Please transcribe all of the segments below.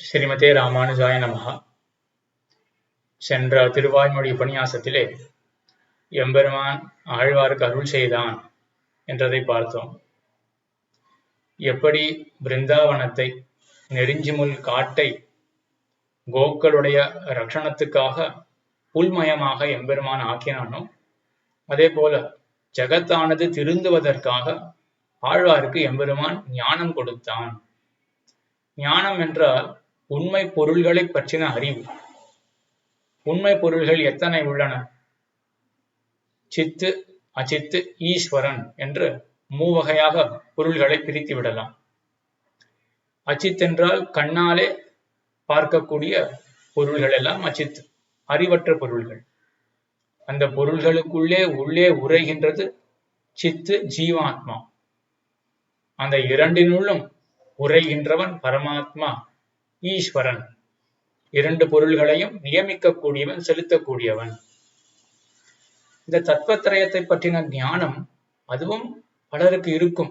ஸ்ரீமதே ராமானுஜாய நமஹ. சென்ற திருவாய்மொழி உபன்யாசத்திலே எம்பெருமான் ஆழ்வாருக்கு அருள் செய்தான் என்றதை பார்த்தோம். எப்படி பிருந்தாவனத்தை, நெடுஞ்சிமுல் காட்டை கோக்களுடைய ரட்சணத்துக்காக புல்மயமாக எம்பெருமான் ஆக்கினானோ, அதே போல ஜகத்தானது திருந்துவதற்காக ஆழ்வாருக்கு எம்பெருமான் ஞானம் கொடுத்தான். ஞானம் என்றால் உண்மை பொருள்களை பற்றின அறிவு. உண்மை பொருள்கள் எத்தனை உள்ளன? சித்து, அச்சித்து, ஈஸ்வரன் என்று மூவகையாக பொருள்களை பிரித்து விடலாம். அச்சித் என்றால் கண்ணாலே பார்க்கக்கூடிய பொருள்கள் எல்லாம் அச்சித்து, அறிவற்ற பொருள்கள். அந்த பொருள்களுக்குள்ளே உள்ளே உரைகின்றது சித்து, ஜீவாத்மா. அந்த இரண்டினுள்ளும் உரைகின்றவன் பரமாத்மா ஈஸ்வரன். இரண்டு பொருள்களையும் நியமிக்கக்கூடியவன், செலுத்தக்கூடியவன். இந்த தத்துவத்திரயத்தை பற்றின ஞானம் அதுவும் பலருக்கு இருக்கும்.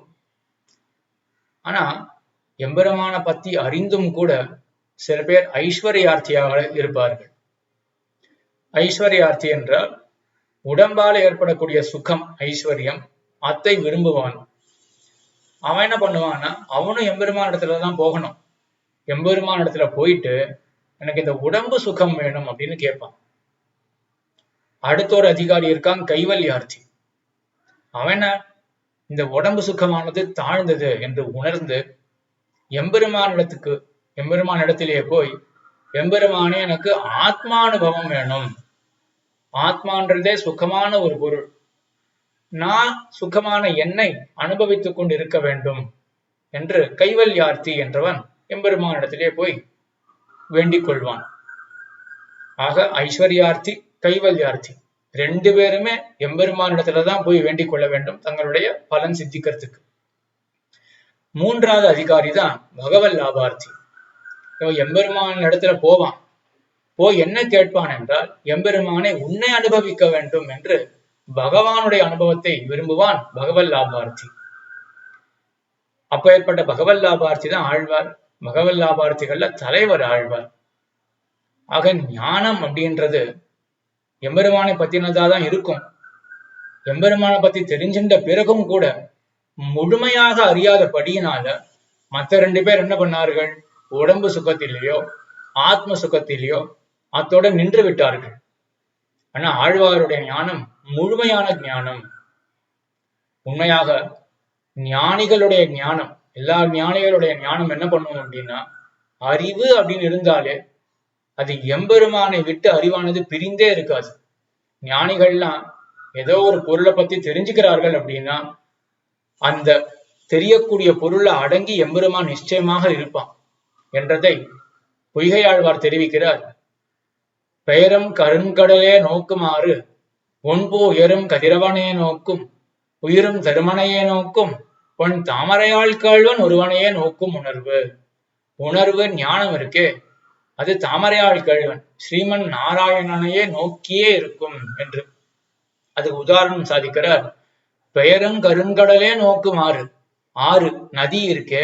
ஆனா எம்பெருமான பத்தி அறிந்தும் கூட சில பேர் ஐஸ்வர்யார்த்தியாக இருப்பார்கள். ஐஸ்வர்யார்த்தி என்றால் உடம்பால் ஏற்படக்கூடிய சுகம், ஐஸ்வர்யம், அத்தை விரும்புவான். அவன் என்ன பண்ணுவான்னா, அவனும் எம்பெருமான இடத்துலதான் போகணும். எம்பெருமான இடத்துல போயிட்டு எனக்கு இந்த உடம்பு சுகம் வேணும் அப்படின்னு கேட்பான். அடுத்த ஒரு அதிகாரி இருக்கான், கைவல்யார்த்தி. அவன் இந்த உடம்பு சுகமானது தாழ்ந்தது என்று உணர்ந்து எம்பெருமான இடத்திலேயே போய், எம்பெருமானே எனக்கு ஆத்மானுபவம் வேணும், ஆத்மான்றதே சுகமான ஒரு பொருள், நான் சுகமான என்னை அனுபவித்துக் கொண்டு இருக்க வேண்டும் என்று கைவல்யார்த்தி என்றவன் எம்பெருமான இடத்திலே போய் வேண்டிக் கொள்வான். ஆக ஐஸ்வர்யார்த்தி, கைவல்யார்த்தி ரெண்டு பேருமே எம்பெருமான இடத்துலதான் போய் வேண்டிக் கொள்ள வேண்டும் தங்களுடைய பலன் சித்திக்கிறதுக்கு. மூன்றாவது அதிகாரி தான் பகவல் லாபார்த்தி. எம்பெருமான இடத்துல போவான். போய் என்ன கேட்பான் என்றால், எம்பெருமானை உன்னை அனுபவிக்க வேண்டும் என்று பகவானுடைய அனுபவத்தை விரும்புவான் பகவல் லாபார்த்தி. அப்ப ஏற்பட்ட பகவல் லாபார்த்தி தான் ஆழ்வார். பகவல் லாபார்த்திகள்ல தலைவர் ஆழ்வார். ஆக ஞானம் அப்படின்றது எம்பெருமானை பத்தினதாதான் இருக்கும். எம்பெருமானை பத்தி தெரிஞ்சின்ற பிறகும் கூட முழுமையாக அறியாத படியினால மற்ற ரெண்டு பேர் என்ன பண்ணார்கள்? உடம்பு சுகத்திலேயோ ஆத்ம சுகத்திலேயோ அத்தோட நின்று விட்டார்கள். ஆனா ஆழ்வாருடைய ஞானம் முழுமையான ஞானம். உண்மையாக ஞானிகளுடைய ஞானம், எல்லா ஞானிகளுடைய ஞானம் என்ன பண்ணுவோம் அப்படின்னா, அறிவு அப்படின்னு இருந்தாலே அது எம்பெருமானை விட்டு அறிவானது பிரிந்தே இருக்காது. ஞானிகள்லாம் ஏதோ ஒரு பொருளை பத்தி தெரிஞ்சுக்கிறார்கள் அப்படின்னா அந்த தெரியக்கூடிய பொருளை அடங்கி எம்பெருமான் நிச்சயமாக இருப்பான் என்றதை பொய்கையாழ்வார் தெரிவிக்கிறார். பெயரும் கருங்கடலே நோக்குமாறு ஒன்பு உயரும் கதிரவனையே நோக்கும், உயிரும் தருமனையே நோக்கும், பொன் தாமரையாள் கள்வன் ஒருவனையே நோக்கும் உணர்வு. உணர்வு ஞானம் இருக்கே, அது தாமரையாள் கள்வன் ஸ்ரீமன் நாராயணனையே நோக்கியே இருக்கும் என்று அதுக்கு உதாரணம் சாதிக்கிறார். பெயரும் கருங்கடலே நோக்குமாறு, ஆறு நதி இருக்கே,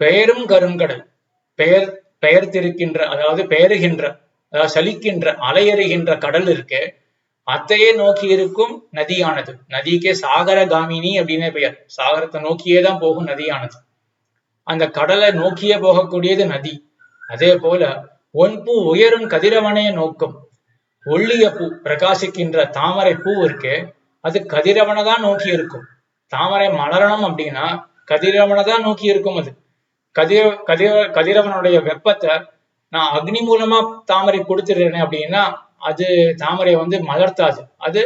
பெயரும் கருங்கடல், பெயர்த்திருக்கின்ற, அதாவது பெயருகின்ற, அதாவது சலிக்கின்ற, அலையறுகின்ற கடல் இருக்கே, அத்தையே நோக்கி இருக்கும் நதியானது. நதிக்கே சாகரகாமினி அப்படின்னு பெயர். சாகரத்தை நோக்கியே தான் போகும் நதியானது. அந்த கடலை நோக்கியே போகக்கூடியது நதி. அதே போல ஒன்பூ உயரும் கதிரவனைய நோக்கும். ஒள்ளிய பூ, பிரகாசிக்கின்ற தாமரை பூ இருக்கே, அது கதிரவனை தான் நோக்கி இருக்கும். தாமரை மலரணும் அப்படின்னா கதிரவனை தான் நோக்கி இருக்கும். அது கதிரவனுடைய வெப்பத்தை நான் அக்னி மூலமா தாமரை கொடுத்துடுறேன் அப்படின்னா அது தாமரை மலர்த்தாது, அது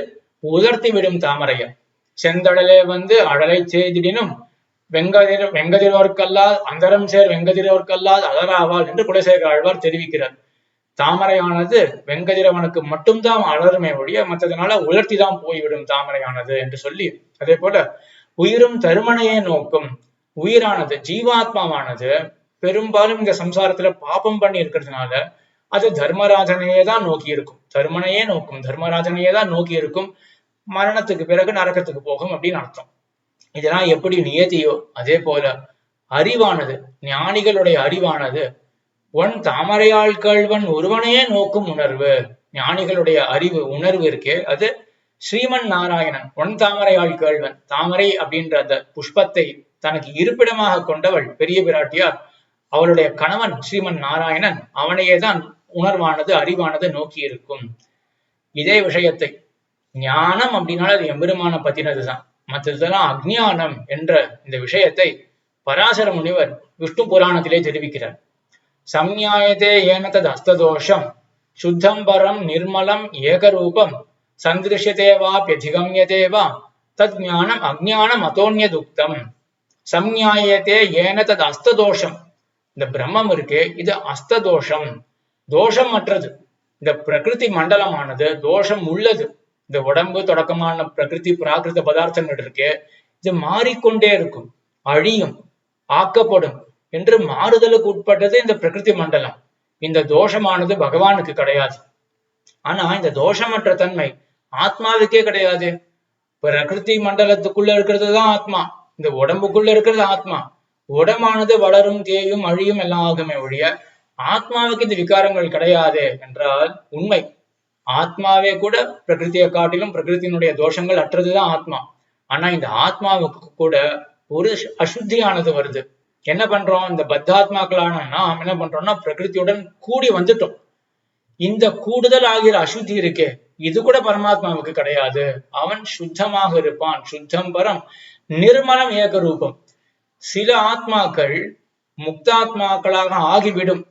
உலர்த்தி விடும் தாமரைய. செந்தடலே அடலை செய்திடினும் வெங்கதிரோர்க்கல்லால் அந்தரம் சேர் வெங்கதிரோர்க்கல்லால் அலராவாள் என்று குலசேகர ஆழ்வார் தெரிவிக்கிறார். தாமரையானது வெங்கதிரவனுக்கு மட்டும்தான் அலருமே ஒழிய மற்றதுனால உலர்த்தி தான் போய்விடும் தாமரையானது என்று சொல்லி, அதே போல உயிரும் தருமனையே நோக்கும். உயிரானது, ஜீவாத்மாவானது பெரும்பாலும் இந்த சம்சாரத்துல பாபம் பண்ணி இருக்கிறதுனால அது தர்மராஜனையே தான் நோக்கி இருக்கும். தர்மனையே நோக்கும், தர்மராஜனையே தான் நோக்கி இருக்கும். மரணத்துக்கு பிறகு நரகத்துக்கு போகும் அப்படின்னு அர்த்தம். இதெல்லாம் எப்படி நியதியோ அதே போல அறிவானது, ஞானிகளுடைய அறிவானது ஒன் தாமரையாள் கேள்வன் ஒருவனையே நோக்கும் உணர்வு. ஞானிகளுடைய அறிவு உணர்வு இருக்கே அது ஸ்ரீமன் நாராயணன். ஒன் தாமரையாள் கேள்வன், தாமரை அப்படின்ற அந்த புஷ்பத்தை தனக்கு இருப்பிடமாக கொண்டவள் பெரிய பிராட்டியார். அவளுடைய கணவன் ஸ்ரீமன் நாராயணன். அவனையேதான் உணர்வானது அறிவானது நோக்கி இருக்கும். இதே விஷயத்தை ஞானம் அப்படின்னால அது எம்பெருமான பத்தினதுதான். மற்றதெல்லாம் அஜ்ஞானம் என்ற இந்த விஷயத்தை பராசர முனிவர் விஷ்ணு புராணத்திலே தெரிவிக்கிறார். சம்ஞாயதே ஏனதத் அஸ்ததோஷம் சுத்தம் பரம் நிர்மலம் ஏகரூபம் சந்திருஷ்யதேவாப்யதிகம்யதேவா தத் ஞானம் அஜ்ஞானம் அதோன்யதுக்தம். சம்ஞாயதே ஏனதத் அஸ்ததோஷம். இந்த பிரம்மம் இருக்கே இது அஸ்ததோஷம், தோஷம் அற்றது. இந்த பிரகிருதி மண்டலமானது தோஷம் உள்ளது. இந்த உடம்பு தொடக்கமான பிரகிருதி பிராகிருத பதார்த்தங்கள் இருக்கே இது மாறிக்கொண்டே இருக்கும், அழியும், ஆக்கப்படும் என்று மாறுதலுக்கு உட்பட்டது இந்த பிரகிருதி மண்டலம். இந்த தோஷமானது பகவானுக்கு கிடையாது. ஆனா இந்த தோஷமற்ற தன்மை ஆத்மாவுக்கே கிடையாது. பிரகிருதி மண்டலத்துக்குள்ள இருக்கிறது தான் ஆத்மா, இந்த உடம்புக்குள்ள இருக்கிறது ஆத்மா. உடம்பானது வளரும், தேயும், அழியும் எல்லாம் ஆகுமே ஒழிய ஆத்மாவுக்கு இந்த விகாரங்கள் கிடையாது என்றால் உண்மை. ஆத்மாவே கூட பிரகிருதியை காட்டிலும் பிரகிருத்தினுடைய தோஷங்கள் அற்றதுதான் ஆத்மா. ஆனா இந்த ஆத்மாவுக்கு கூட ஒரு அசுத்தியானது வருது. என்ன பண்றோம், இந்த பத்தாத்மாக்களான நாம் என்ன பண்றோம்னா பிரகிருதியுடன் கூடி வந்துட்டோம். இந்த கூடுதல் ஆகிற அசுத்தி இருக்கே இது கூட பரமாத்மாவுக்கு கிடையாது. அவன் சுத்தமாக இருப்பான், சுத்தம் பரம் நிர்மலம் ஏகரூபம். சில ஆத்மாக்கள் முக்தாத்மாக்களாக ஆகிவிடும்.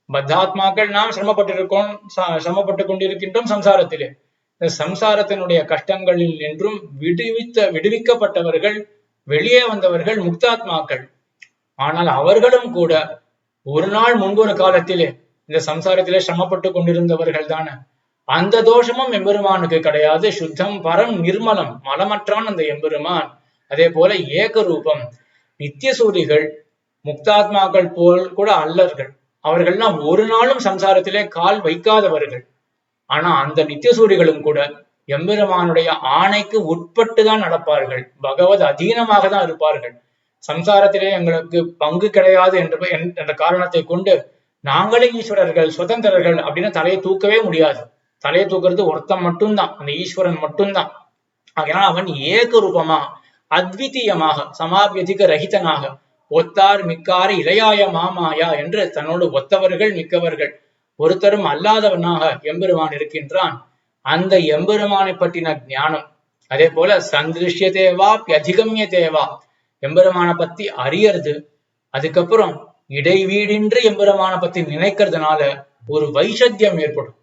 பத்தாத்மாக்கள் நாம் சிரமப்பட்டு கொண்டிருக்கின்றோம் சம்சாரத்திலே. இந்த சம்சாரத்தினுடைய கஷ்டங்களில் நின்றும் விடுவிக்கப்பட்டவர்கள், வெளியே வந்தவர்கள் முக்தாத்மாக்கள். ஆனால் அவர்களும் கூட ஒரு நாள் முன்பொரு காலத்திலே இந்த சம்சாரத்திலே சிரமப்பட்டு கொண்டிருந்தவர்கள் தானே. அந்த தோஷமும் எம்பெருமானுக்கு கிடையாது. சுத்தம் பரம் நிர்மலம், மலமற்றான் அந்த எம்பெருமான். அதே போல ஏகரூபம். நித்தியசூரிகள் முக்தாத்மாக்கள் போல் கூட அல்லர்கள். அவர்கள்லாம் ஒரு நாளும் சம்சாரத்திலே கால் வைக்காதவர்கள். ஆனா அந்த நித்தியசூரிகளும் கூட எம்பெருமானுடைய ஆணைக்கு உட்பட்டுதான் நடப்பார்கள். பகவத் அதீனமாக தான் இருப்பார்கள். சம்சாரத்திலே எங்களுக்கு பங்கு கிடையாது என்ற காரணத்தை கொண்டு நாங்களே ஈஸ்வரர்கள், சுதந்திரர்கள் அப்படின்னு தலையை தூக்கவே முடியாது. தலையை தூக்குறது ஒருத்தன் மட்டும்தான், அந்த ஈஸ்வரன் மட்டும்தான். அதனால் அவன் ஏக ரூபமா அத்விதீயமாக சமாபியதிக ரஹிதனாக ஒத்தார் மிக்காறு இளையாய மாமாயா என்று தன்னோடு ஒத்தவர்கள் மிக்கவர்கள் ஒருத்தரும் அல்லாதவனாக எம்பெருமான் இருக்கின்றான். அந்த எம்பெருமானை பற்றின ஞானம் அதே போல சந்திருஷ்ய தேவா அதிகமிய தேவா, எம்பெருமான பத்தி அறியறது. அதுக்கப்புறம் இடைவீடின்றி எம்பெருமான பத்தி நினைக்கிறதுனால ஒரு வைசத்தியம் ஏற்படும்.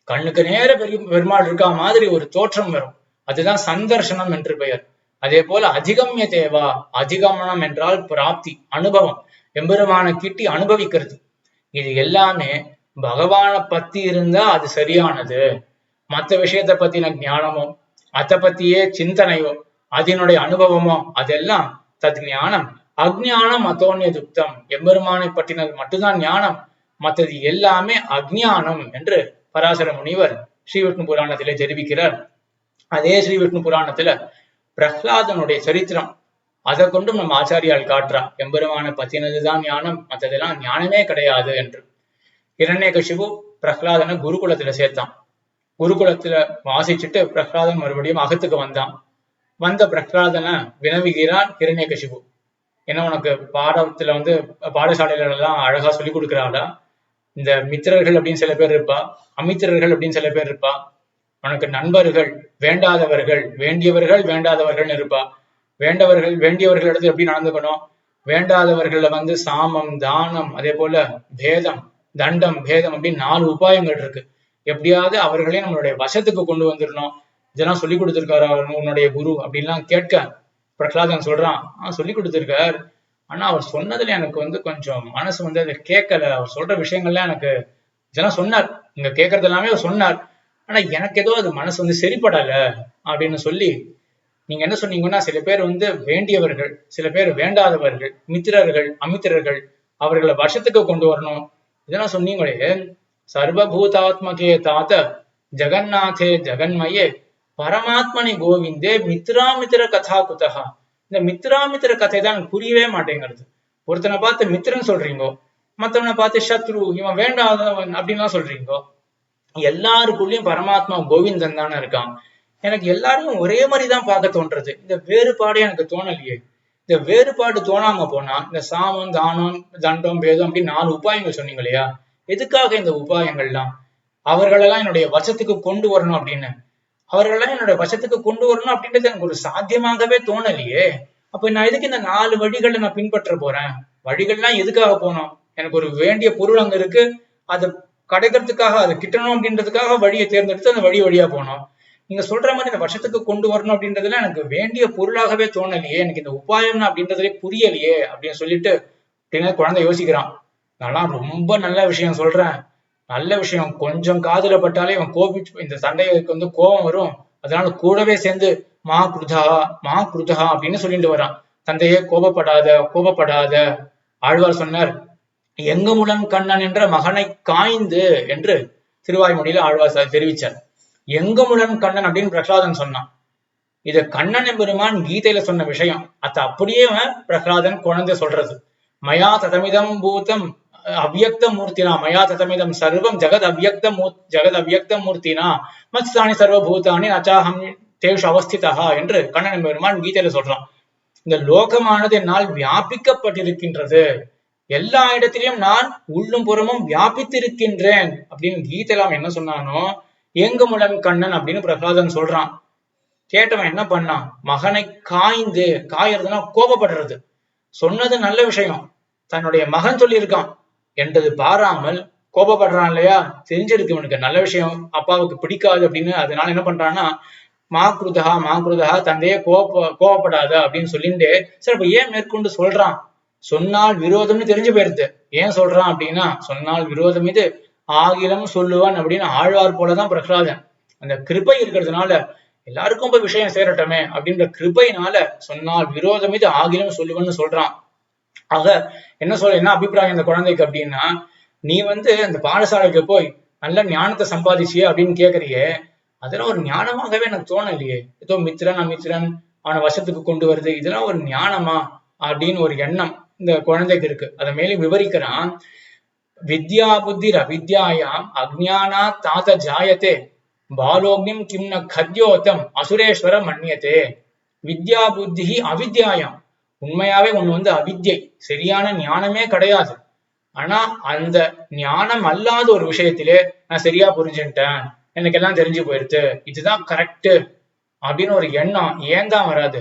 கண்ணுக்கு நேர பெருமாள் இருக்கா மாதிரி ஒரு தோற்றம் வரும். அதுதான் சந்தர்சனம் என்று பெயர். அதே போல அதிகமிய தேவா, அதிகமனம் என்றால் பிராப்தி, அனுபவம், எம்பெருமான கிட்டி அனுபவிக்கிறது. இது எல்லாமே பகவானை பத்தி இருந்தா அது சரியானது. மற்ற விஷயத்தை பத்தின ஞானமோ அதை பத்தியே சிந்தனையோ அதனுடைய அனுபவமோ அதெல்லாம் தத் ஞானம். அஜ்ஞானம் அதோன்யதுக்தம். எம்பெருமானை பற்றினது மட்டும்தான் ஞானம், மற்றது எல்லாமே அஜ்ஞானம் என்று பராசர முனிவர் ஸ்ரீ விஷ்ணு புராணத்திலே தெரிவிக்கிறார். அதே ஸ்ரீ விஷ்ணு புராணத்துல பிரஹ்லாதனுடைய சரித்திரம் அதை கொண்டும் நம்ம ஆச்சாரியால் காட்டுறா. எம்பெருமானை பத்தினதுதான் ஞானம், மற்றதெல்லாம் ஞானமே கிடையாது என்று. ஹிரண்யகசிபு பிரஹ்லாதனை குருகுலத்துல சேர்த்தான். குருகுலத்துல வாசிச்சுட்டு பிரஹ்லாதன் மறுபடியும் அகத்துக்கு வந்தான். வந்த பிரஹ்லாதனை வினவுகிறான் ஹிரண்யகசிபு. ஏன்னா உனக்கு பாடத்துல பாடசாலையில எல்லாம் அழகா சொல்லி கொடுக்குறாளா? இந்த மித்திரர்கள் அப்படின்னு சில பேர் இருப்பா, அமித்திரர்கள் அப்படின்னு சில பேர் இருப்பா. உனக்கு நண்பர்கள், வேண்டாதவர்கள், வேண்டியவர்கள், வேண்டாதவர்கள் இருப்பா. வேண்டியவர்கள் எடுத்து எப்படி நடந்துக்கணும், வேண்டாதவர்கள்ல சாமம், தானம், அதே போல பேதம், தண்டம், பேதம் அப்படின்னு 4 உபாயங்கள் இருக்கு. எப்படியாவது அவர்களே நம்மளுடைய வசத்துக்கு கொண்டு வந்துடணும். இதெல்லாம் சொல்லி கொடுத்திருக்காரு உன்னுடைய குரு அப்படின்லாம் கேட்க பிரகலாதன் சொல்றான், சொல்லி கொடுத்திருக்கார். ஆனா அவர் சொன்னதுல எனக்கு கொஞ்சம் மனசு அதை கேட்கல. அவர் சொல்ற விஷயங்கள்லாம் எனக்கு இதெல்லாம் சொன்னார், இங்க கேட்கறது எல்லாமே அவர் சொன்னார். ஆனா எனக்கு ஏதோ அது மனசு சரிப்படல அப்படின்னு சொல்லி, நீங்க என்ன சொன்னீங்கன்னா சில பேர் வேண்டியவர்கள், சில பேர் வேண்டாதவர்கள், மித்திரர்கள், அமித்திரர்கள், அவர்களை வருஷத்துக்கு கொண்டு வரணும், இதெல்லாம் சொன்னீங்களே. சர்வபூதாத்மகே தாத்த ஜெகநாதே ஜெகன்மயே பரமாத்மனி கோவிந்தே மித்ராமித்திர கதா குதகா. இந்த மித்ராமித்திர கதை தான் புரியவே மாட்டேங்கிறது. ஒருத்தனை பார்த்து மித்திரன் சொல்றீங்கோ, மத்தவனை பார்த்து சத்ரு, இவன் வேண்டாதவன் அப்படின்லாம் சொல்றீங்க. எல்லாருக்குள்ளயும் பரமாத்மா கோவிந்தன் தானே இருக்கான். எனக்கு எல்லாரையும் ஒரே மாதிரிதான் பார்க்க தோன்றது. இந்த வேறுபாடு எனக்கு தோணலையே. இந்த வேறுபாடு தோணாம போனா இந்த சாமம், தானம், தண்டம், வேதம் அப்படின்னு 4 உபாயங்கள் சொன்னீங்க இல்லையா? எதுக்காக இந்த உபாயங்கள்லாம்? அவர்களெல்லாம் என்னுடைய வசத்துக்கு கொண்டு வரணும் அப்படின்னு. அவர்களெல்லாம் என்னோட வசத்துக்கு கொண்டு வரணும் அப்படின்றது எனக்கு ஒரு சாத்தியமாகவே தோணலையே. அப்ப நான் எதுக்கு இந்த 4 வழிகளை நான் பின்பற்ற போறேன்? வழிகள்லாம் எதுக்காக போனோம்? எனக்கு ஒரு வேண்டிய பொருள் அங்க இருக்கு, அதை கிடைக்கிறதுக்காக, அதை கிட்டணும் அப்படின்றதுக்காக வழியை தேர்ந்தெடுத்து அந்த வழியா போனோம். நீங்க சொல்ற மாதிரி இந்த வருஷத்துக்கு கொண்டு வரணும் அப்படின்றதுல எனக்கு வேண்டிய பொருளாகவே தோணலையே, எனக்கு இந்த உபாயம் அப்படின்றதுலே புரியலையே அப்படின்னு சொல்லிட்டு அப்படின்னா குழந்தை யோசிக்கிறான். நான் ரொம்ப நல்ல விஷயம் சொல்றேன், நல்ல விஷயம் கொஞ்சம் காதுல பட்டாலே இவன் கோபிச்சு இந்த சண்டைக்கு வந்து கோபம் வரும், அதனால கூடவே சேர்ந்து மா குருதா மா குருதா அப்படின்னு சொல்லிட்டு வரான். தந்தையே கோபப்படாத கோபப்படாத. ஆழ்வார் சொன்னார், எங்கமுடன் கண்ணன் என்ற மகனை காய்ந்து என்று திருவாய்மொழியில ஆழ்வார் தெரிவிச்சார். எங்கமுடன் கண்ணன் அப்படின்னு பிரகலாதன் சொன்னான். இது கண்ணன் பெருமான் கீதையில சொன்ன விஷயம். அது அப்படியே பிரகலாதன் குழந்தை சொல்றது. மயா ததமிதம் பூதம் அவ்யக்த மூர்த்தினா மயா ததமிதம் சர்வம் ஜெகத் அவ்யக்த மூர்த்தினா மத்ஸ்தானி சர்வபூதானி அச்சாஹம் தேஷு அவஸ்திதா என்று கண்ணன் பெருமான் கீதையில சொல்றான். இந்த லோகமானது என்னால் வியாபிக்கப்பட்டிருக்கின்றது, எல்லா இடத்திலையும் நான் உள்ளும் புறமும் வியாபித்திருக்கின்றேன் அப்படின்னு கீதையில என்ன சொன்னானோ எங்கமுடன் கண்ணன் அப்படின்னு பிரகலாதன் சொல்றான். கேட்டவன் என்ன பண்ணான்? மகனை காய்ந்து, காயறதுனா கோபப்படுறது. சொன்னது நல்ல விஷயம், தன்னுடைய மகன் சொல்லியிருக்கான் என்றது பாராமல் கோபப்படுறான் இல்லையா? தெரிஞ்சிருக்கு இவனுக்கு நல்ல விஷயம் அப்பாவுக்கு பிடிக்காது அப்படின்னு. அதனால என்ன பண்றான்னா மாக்ருதா தந்தையே கோபப்படாத அப்படின்னு சொல்லிட்டு சரி இப்ப ஏன் மேற்கொண்டு சொல்றான்? சொன்னால் விரோதம்னு தெரிஞ்சு போயிருது. ஏன் சொல்றான் அப்படின்னா, சொன்னால் விரோதம் இது ஆகிலம் சொல்லுவான் அப்படின்னு ஆழ்வார் போலதான் பிரகலாதன். அந்த கிருபை இருக்கிறதுனால எல்லாருக்கும் போய் விஷயம் சேரட்டமே அப்படின்ற கிருபையினால சொன்னால் விரோதம் இது ஆகிலம் சொல்லுவன்னு சொல்றான். ஆக என்ன அபிப்பிராயம் இந்த குழந்தைக்கு அப்படின்னா, நீ அந்த பாடசாலைக்கு போய் நல்ல ஞானத்தை சம்பாதிச்சியே அப்படின்னு கேக்குறியே, அதெல்லாம் ஒரு ஞானமாகவே எனக்கு தோணலையே. ஏதோ மித்திரன் அமித்திரன் அவனை வசத்துக்கு கொண்டு வருது, இதெல்லாம் ஒரு ஞானமா அப்படின்னு ஒரு எண்ணம் இந்த குழந்தைக்கு இருக்கு. அதை மேலும் விவரிக்கிறான். வித்யா புத்திர் அவித்யாயாம் அஜ்ஞானா தாத ஜாயத்தே பாலோக்னிம் கிம்ன கத்யோத்தம் அசுரேஸ்வர மன்னியத்தே. வித்யா புத்தி அவித்யாயாம், உண்மையாவே ஒண்ணு அவித்யை, சரியான ஞானமே கிடையாது. ஆனா அந்த ஞானம் அல்லாத ஒரு விஷயத்திலே நான் சரியா புரிஞ்சுட்டேன், எனக்கு எல்லாம் தெரிஞ்சு போயிருச்சு, இதுதான் கரெக்ட் அப்படின்னு ஒரு எண்ணம் ஏன் தான் வராது?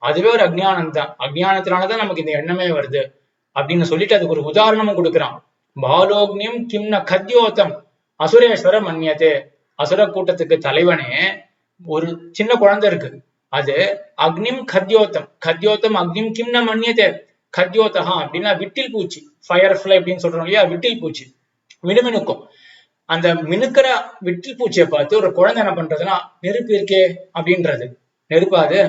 அதுவே ஒரு அஜ்ஞானம் தான். அஜ்ஞானத்தினாலதான் நமக்கு இந்த எண்ணமே வருது அப்படின்னு சொல்லிட்டு அதுக்கு ஒரு உதாரணமும் கொடுக்குறான். பாலோக்னியம் கிம்ன கத்யோத்தம் அசுரேஸ்வர மன்னியதே. அசுர கூட்டத்துக்கு தலைவனே ஒரு சின்ன குழந்தை இருக்கு, அது அக்னிம் கத்யோத்தம் அக்னிம் கிம்ன மன்னியதே. கத்யோதகா அப்படின்னா விட்டில் பூச்சி, ஃபயர் ஃபிளை அப்படின்னு சொல்றோம் இல்லையா? விட்டில் பூச்சி மினுமினுக்கும். அந்த மினுக்கிற விட்டில் பூச்சியை பார்த்து ஒரு குழந்தை என்ன பண்றதுன்னா, நெருப்பு இருக்கே அப்படின்றது. நெருப்பாது?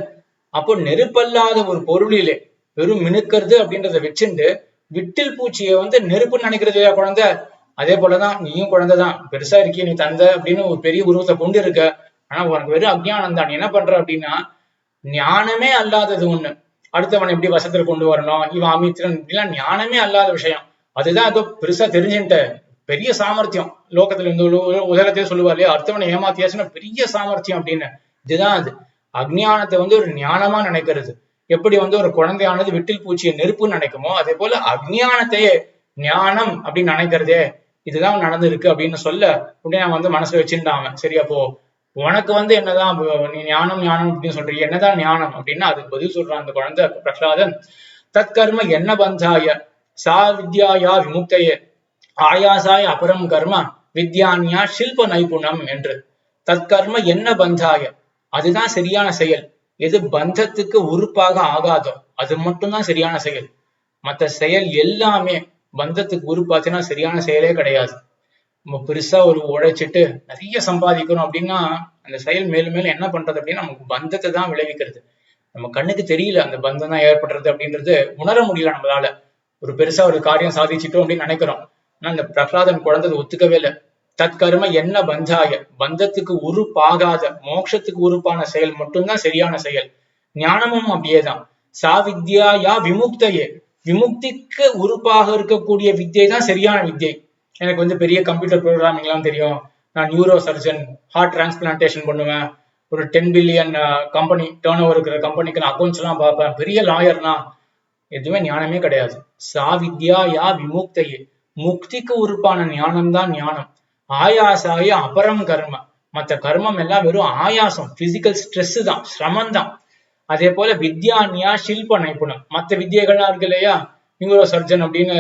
அப்போ நெருப்பல்லாத ஒரு பொருளிலே வெறும் மினுக்கிறது அப்படின்றத வச்சுட்டு விட்டில் பூச்சியை நெருப்புன்னு நினைக்கிறது இல்லையா குழந்தை? அதே போலதான் நீயும் குழந்தைதான், பெருசா இருக்கிய நீ தந்தை அப்படின்னு ஒரு பெரிய உருவத்தை கொண்டு இருக்க, ஆனா உனக்கு வெறும் அஜ்ஞானம் தான். நீ என்ன பண்ற அப்படின்னா, ஞானமே அல்லாதது ஒண்ணு அடுத்தவன் எப்படி வசத்துல கொண்டு வரணும், இவன் அமித்திரன் இப்படிலாம் ஞானமே அல்லாத விஷயம், அதுதான் ஏதோ பெருசா தெரிஞ்சுட்ட பெரிய சாமர்த்தியம். லோகத்துல இருந்து உலகத்தையே சொல்லுவா இல்லையா, அடுத்தவனை ஏமாத்தியாச்சுன்னா பெரிய சாமர்த்தியம் அப்படின்னு. இதுதான் அது. அஜ்ஞானத்தை ஒரு ஞானமா நினைக்கிறது. எப்படி ஒரு குழந்தையானது விட்டில் பூச்சியை நெருப்புன்னு நினைக்குமோ, அதே போல அஜ்ஞானத்தையே ஞானம் அப்படின்னு நினைக்கிறதே, இதுதான் நடந்திருக்கு அப்படின்னு சொல்ல உடனே நான் மனசுல வச்சுட்டாங்க. சரி, அப்போ உனக்கு என்னதான் நீ ஞானம் அப்படின்னு சொல்றீங்க, என்னதான் ஞானம் அப்படின்னா அதுக்கு பதில் சொல்றான் அந்த குழந்தை பிரகலாதன். தற்கர்ம என்ன பந்தாய சா வித்யாயா விமுக்தையே ஆயாசாய அபரம் கர்ம வித்யான்யா சில்ப நைபுணம் என்று. தற்கர்ம என்ன பந்தாய, அதுதான் சரியான செயல். எது பந்தத்துக்கு உறுப்பாக ஆகாதோ அது மட்டும்தான் சரியான செயல். மற்ற செயல் எல்லாமே பந்தத்துக்கு உறுப்பாச்சுன்னா சரியான செயலே கிடையாது. நம்ம பெருசா ஒரு உழைச்சிட்டு நிறைய சம்பாதிக்கணும் அப்படின்னா அந்த செயல் மேலும் மேலும் என்ன பண்றது அப்படின்னா நமக்கு பந்தத்தை தான் விளைவிக்கிறது. நம்ம கண்ணுக்கு தெரியல அந்த பந்தம் தான் ஏற்படுறது அப்படின்றது உணர முடியல நம்மளால. ஒரு பெருசா ஒரு காரியம் சாதிச்சிட்டோம் அப்படின்னு நினைக்கிறோம். ஆனா அந்த பிரகலாதன் குழந்தை ஒத்துக்கவே இல்லை. தற்கர்ம என்ன பந்தாய, பந்தத்துக்கு உறுப்பாகாத மோட்சத்துக்கு உறுப்பான செயல் மட்டும்தான் சரியான செயல். ஞானமும் அப்படியேதான். சா வித்யா யா விமுக்தையே, விமுக்திக்கு உறுப்பாக இருக்கக்கூடிய வித்தியை தான் சரியான வித்தியை. எனக்கு வந்து பெரிய கம்ப்யூட்டர் ப்ரோக்ராமிங் எல்லாம் தெரியும், நான் நியூரோ சர்ஜன், ஹார்ட் டிரான்ஸ்பிளான்டேஷன் பண்ணுவேன், ஒரு 10 பில்லியன் கம்பெனி டர்ன் ஓவர் இருக்கிற கம்பெனிக்கு நான் அக்கௌண்ட்ஸ் எல்லாம் பார்ப்பேன், பெரிய லாயர்னா, எதுவுமே ஞானமே கிடையாது. சா வித்யா யா விமுக்தையே, முக்திக்கு உறுப்பான ஞானம் தான் ஞானம். ஆயாசாய அபரம் கர்ம, மற்ற கர்மம் எல்லாம் வெறும் ஆயாசம், பிசிக்கல் ஸ்ட்ரெஸ் தான், சிரமம் தான். அதே போல வித்யான்யா ஷில்ப நைபுணம், மற்ற வித்தியைகள்லாம் இருக்கு இல்லையா, நியூரோ சர்ஜன் அப்படின்னு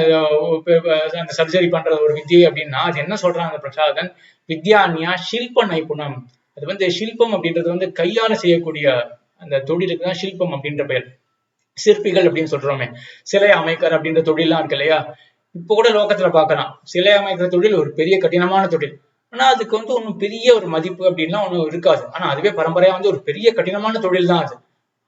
அந்த சர்ஜரி பண்ற ஒரு வித்தியை அப்படின்னா அது என்ன சொல்றாங்க பிரசாதன், வித்யான்யா ஷில்ப நைபுணம். அது வந்து ஷில்பம் அப்படின்றது வந்து கையால செய்யக்கூடிய அந்த தொழிலுக்கு தான் ஷில்பம் அப்படின்ற பெயர். சிற்பிகள் அப்படின்னு சொல்றோமே, சிலை அமைக்கர் அப்படின்ற தொழிலாம் இருக்கு இல்லையா, இப்ப கூட லோகத்துல பாக்கலாம், சிலை அமைக்கிற தொழில் ஒரு பெரிய கடினமான தொழில். ஆனா அதுக்கு வந்து ஒன்னும் பெரிய ஒரு மதிப்பு அப்படின்லாம் ஒன்னும் இருக்காது. ஆனா அதுவே பரம்பரையா வந்து ஒரு பெரிய கடினமான தொழில் தான் அது.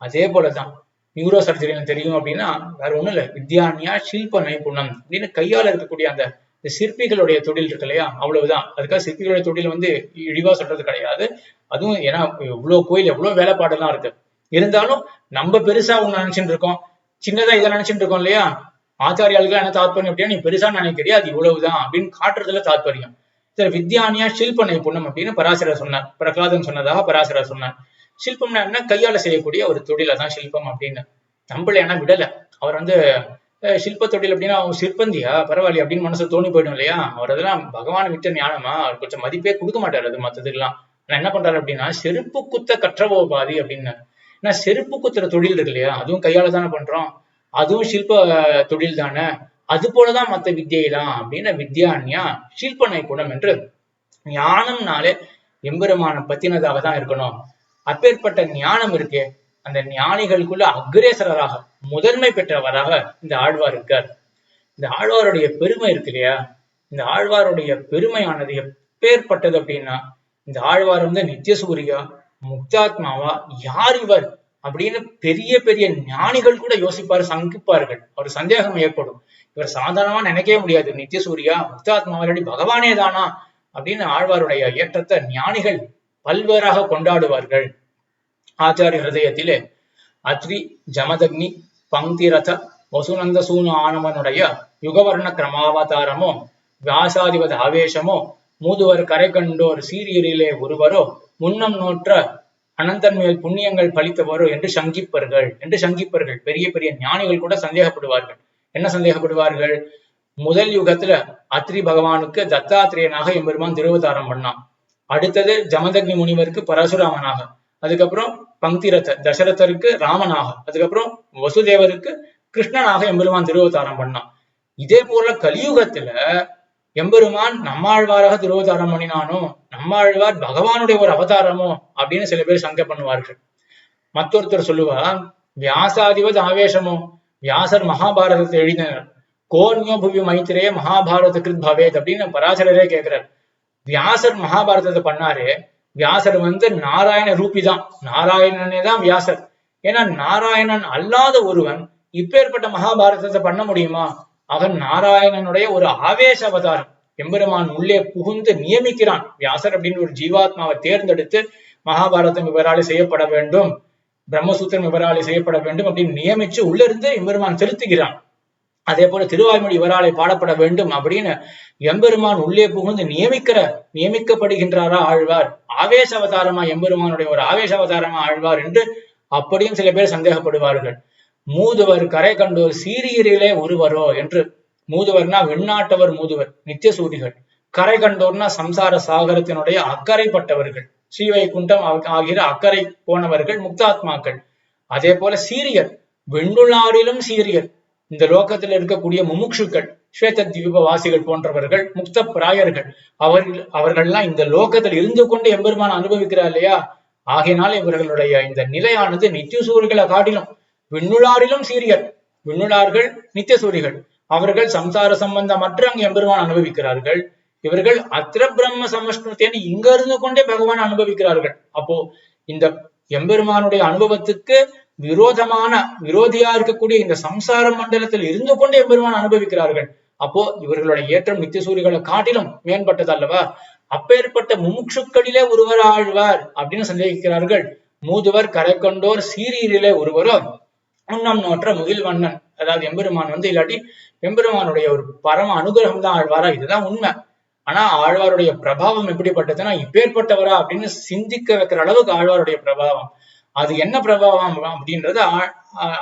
அதே போலதான் நியூரோ சர்ஜரி தெரியும் அப்படின்னா வேற ஒண்ணும் இல்ல, வித்யான்யா ஷில்ப நைபுணம் அப்படின்னு கையால இருக்கக்கூடிய அந்த சிற்பிகளுடைய தொழில் இருக்கு இல்லையா, அவ்வளவுதான். அதுக்காக சிற்பிகளுடைய தொழில் வந்து இழிவா சொல்றது கிடையாது. அதுவும் ஏன்னா எவ்வளவு கோயில் எவ்வளவு வேலைப்பாடுலாம் இருக்கு. இருந்தாலும் நம்ம பெருசா ஒண்ணு நினைச்சுட்டு இருக்கோம், சின்னதா இதை நினைச்சுட்டு இருக்கோம் இல்லையா. ஆச்சாரியாளுக்கு என்ன தாத்பரியம் அப்படின்னா, நீ பெருசா நினைக்கிறியா, அது இவ்வளவுதான் அப்படின்னு காட்டுறதுல தாத்பரியம். சரி, வித்யான்யா ஷில்ப நைபுணம் அப்படின்னு பராசரர் சொன்னார், பிரகலாதன் சொன்னதாக பராசரர் சொன்னார். சில்பம்னா என்ன, கையால செய்யக்கூடிய ஒரு தொழிலை தான் சில்பம் அப்படின்னு. நம்மள என்ன விடல, அவர் வந்து சில்ப தொழில் அப்படின்னா அவங்க சிற்பந்தியா பரவாயில்ல அப்படின்னு மனசு தோணி போயிடும் இல்லையா. அவர் அதெல்லாம் பகவான் விட்ட ஞானமா, அவர் கொஞ்சம் மதிப்பே கொடுக்க மாட்டாரு அது மத்ததுக்கெல்லாம். ஆனா என்ன பண்றாரு அப்படின்னா, செருப்பு குத்த கற்றவோ பாதி அப்படின்னு. ஏன்னா செருப்பு குத்துற தொழில் இருக்கு இல்லையா, அதுவும் கையால தானே பண்றோம், அதுவும் சில்ப தொழில் தானே, அது போலதான் மத்த வித்தியெல்லாம் அப்படின்னு வித்யான்யா ஷில்ப நைபுணம் என்று. ஞானம்னாலே எம்பெருமான பத்தினதாக தான் இருக்கணும். அப்பேற்பட்ட ஞானம் இருக்கே, அந்த ஞானிகளுக்குள்ள அக்ரேசராக முதன்மை பெற்றவராக இந்த ஆழ்வார் இருக்கார். இந்த ஆழ்வாருடைய பெருமை இருக்கு இல்லையா, இந்த ஆழ்வாருடைய பெருமையானது எப்பேற்பட்டது அப்படின்னா, இந்த ஆழ்வார் வந்து நித்தியசூரியா முக்தாத்மாவா யார் இவர் அப்படின்னு பெரிய பெரிய ஞானிகள் கூட யோசிப்பாரு, சங்கிப்பார்கள், ஒரு சந்தேகம் ஏற்படும். இவர் சாதாரணமா நினைக்கவே முடியாது, நித்தியசூரியா முக்தாத்மாவாடி பகவானே தானா அப்படின்னு ஆழ்வாருடைய ஏற்றத்தை ஞானிகள் பல்வேறாக கொண்டாடுவார்கள். ஆச்சாரிய ஹிருதயத்திலே அத்ரி ஜமதக்னி பங்கிரத வசுநந்த சூனு ஆனவனுடைய யுகவர்ண கிரமாவதாரமோ, வியாசாதிபத ஆவேசமோ, மூதுவர் கரை கண்டோர் சீரியரிலே ஒருவரோ, முன்னம் நோற்ற அனந்தன் மேல் புண்ணியங்கள் பலித்தவரோ என்று சங்கிப்பர்கள். பெரிய பெரிய ஞானிகள் கூட சந்தேகப்படுவார்கள். என்ன சந்தேகப்படுவார்கள், முதல் யுகத்துல அத்ரி பகவானுக்கு தத்தாத்திரேயனாக எம்பெருமான் திருவதாரம் பண்ணான், அடுத்தது ஜமதக்னி முனிவருக்கு பரசுராமனாக, அதுக்கப்புறம் பங்கிரத தசரதருக்கு ராமனாக, அதுக்கப்புறம் வசுதேவருக்கு கிருஷ்ணனாக எம்பெருமான் திருவதாரம் பண்ணான். இதே போல கலியுகத்துல எம்பெருமான் நம்மாழ்வாராக திருவதாரம் பண்ணினானோ, நம்மாழ்வார் பகவானுடைய ஒரு அவதாரமோ அப்படின்னு சில பேர் சங்கை பண்ணுவார்கள். மற்றொருத்தர் சொல்லுவார், வியாசாதிபத் ஆவேசமோ, வியாசர் மகாபாரதத்தை எழுதினர், கோன்யோ புவி மைத்திரே மகாபாரத கிருத் பவேத் அப்படின்னு பராசரரே கேட்கிறார். வியாசர் மகாபாரதத்தை பண்ணாரு, வியாசர் வந்து நாராயண ரூபி தான், நாராயணனே தான் வியாசர். ஏன்னா நாராயணன் அல்லாத ஒருவன் இப்பேற்பட்ட மகாபாரதத்தை பண்ண முடியுமா? அவன் நாராயணனுடைய ஒரு ஆவேச அவதாரம். எம்பெருமான் உள்ளே புகுந்து நியமிக்கிறான். வியாசர் அப்படின்னு ஒரு ஜீவாத்மாவை தேர்ந்தெடுத்து மகாபாரதம் இவராலே செய்யப்பட வேண்டும், பிரம்மசூத்திரம் இவராலே செய்யப்பட வேண்டும் அப்படின்னு நியமிச்சு உள்ள இருந்து எம்பெருமான் செலுத்துகிறான். அதே போல திருவாய்மொழி இவராலே பாடப்பட வேண்டும் அப்படின்னு எம்பெருமான் உள்ளே புகுந்து நியமிக்கப்படுகின்றாரா ஆழ்வார்? ஆவேச அவதாரமா எம்பெருமானுடைய ஒரு ஆவேச அவதாரமா ஆழ்வார் என்று அப்படியும் சில பேர் சந்தேகப்படுவார்கள். மூதுவர் கரை கண்டோர் சீரியரிலே ஒருவரோ என்று. மூதுவர்னா வெண்ணாட்டவர் மூதுவர், நித்தியசூரிகள். கரை கண்டோர்னா சம்சார சாகரத்தினுடைய அக்கறைப்பட்டவர்கள், ஸ்ரீவைகுண்டம் ஆகிற அக்கறை போனவர்கள், முக்தாத்மாக்கள். அதே போல சீரியர், வெண்ணுளாரிலும் சீரியர், இந்த லோகத்தில் இருக்கக்கூடிய முமுட்சுக்கள், ஸ்வேத தீப வாசிகள் போன்றவர்கள், முக்த பிராயர்கள், அவர்கள்லாம் இந்த லோகத்தில் இருந்து கொண்டு எம்பெருமான் அனுபவிக்கிறார் இல்லையா. ஆகையினால் இவர்களுடைய இந்த நிலையானது நித்தியசூரிகளை காட்டிலும், விண்ணுளாரிலும் சீரியர், விண்ணுளார்கள் நித்தியசூரிகள், அவர்கள் சம்சார சம்பந்தமற்ற அங்கு எம்பெருமான் அனுபவிக்கிறார்கள். இவர்கள் அத்திர பிரம்ம சமஷ்ணுத்தேன்னு இங்க இருந்து கொண்டே பகவான் அனுபவிக்கிறார்கள். அப்போ இந்த எம்பெருமானுடைய அனுபவத்துக்கு விரோதியா இருக்கக்கூடிய இந்த சம்சார மண்டலத்தில் இருந்து கொண்டே எம்பெருமான் அனுபவிக்கிறார்கள். அப்போ இவர்களுடைய ஏற்றம் நித்தியசூரிகளை காட்டிலும் மேம்பட்டது அல்லவா? அப்பேற்பட்ட முமுட்சுக்களிலே ஒருவர் ஆழ்வார் அப்படின்னு சந்தேகிக்கிறார்கள். மூதுவர் கரை கொண்டோர் சீரியரிலே ஒருவரோ, உண்ணம் நோற்ற முகில்வண்ணன், அதாவது எம்பெருமான் இல்லாட்டி எம்பெருமானுடைய ஒரு பரம அனுகிரகம் தான் ஆழ்வாரா, இதுதான் உண்மை. ஆனா ஆழ்வாருடைய பிரபாவம் எப்படிப்பட்டதுன்னா இப்பேற்பட்டவரா அப்படின்னு சிந்திக்க வைக்கிற அளவுக்கு ஆழ்வாருடைய பிரபாவம். அது என்ன பிரபாவம் அப்படின்றது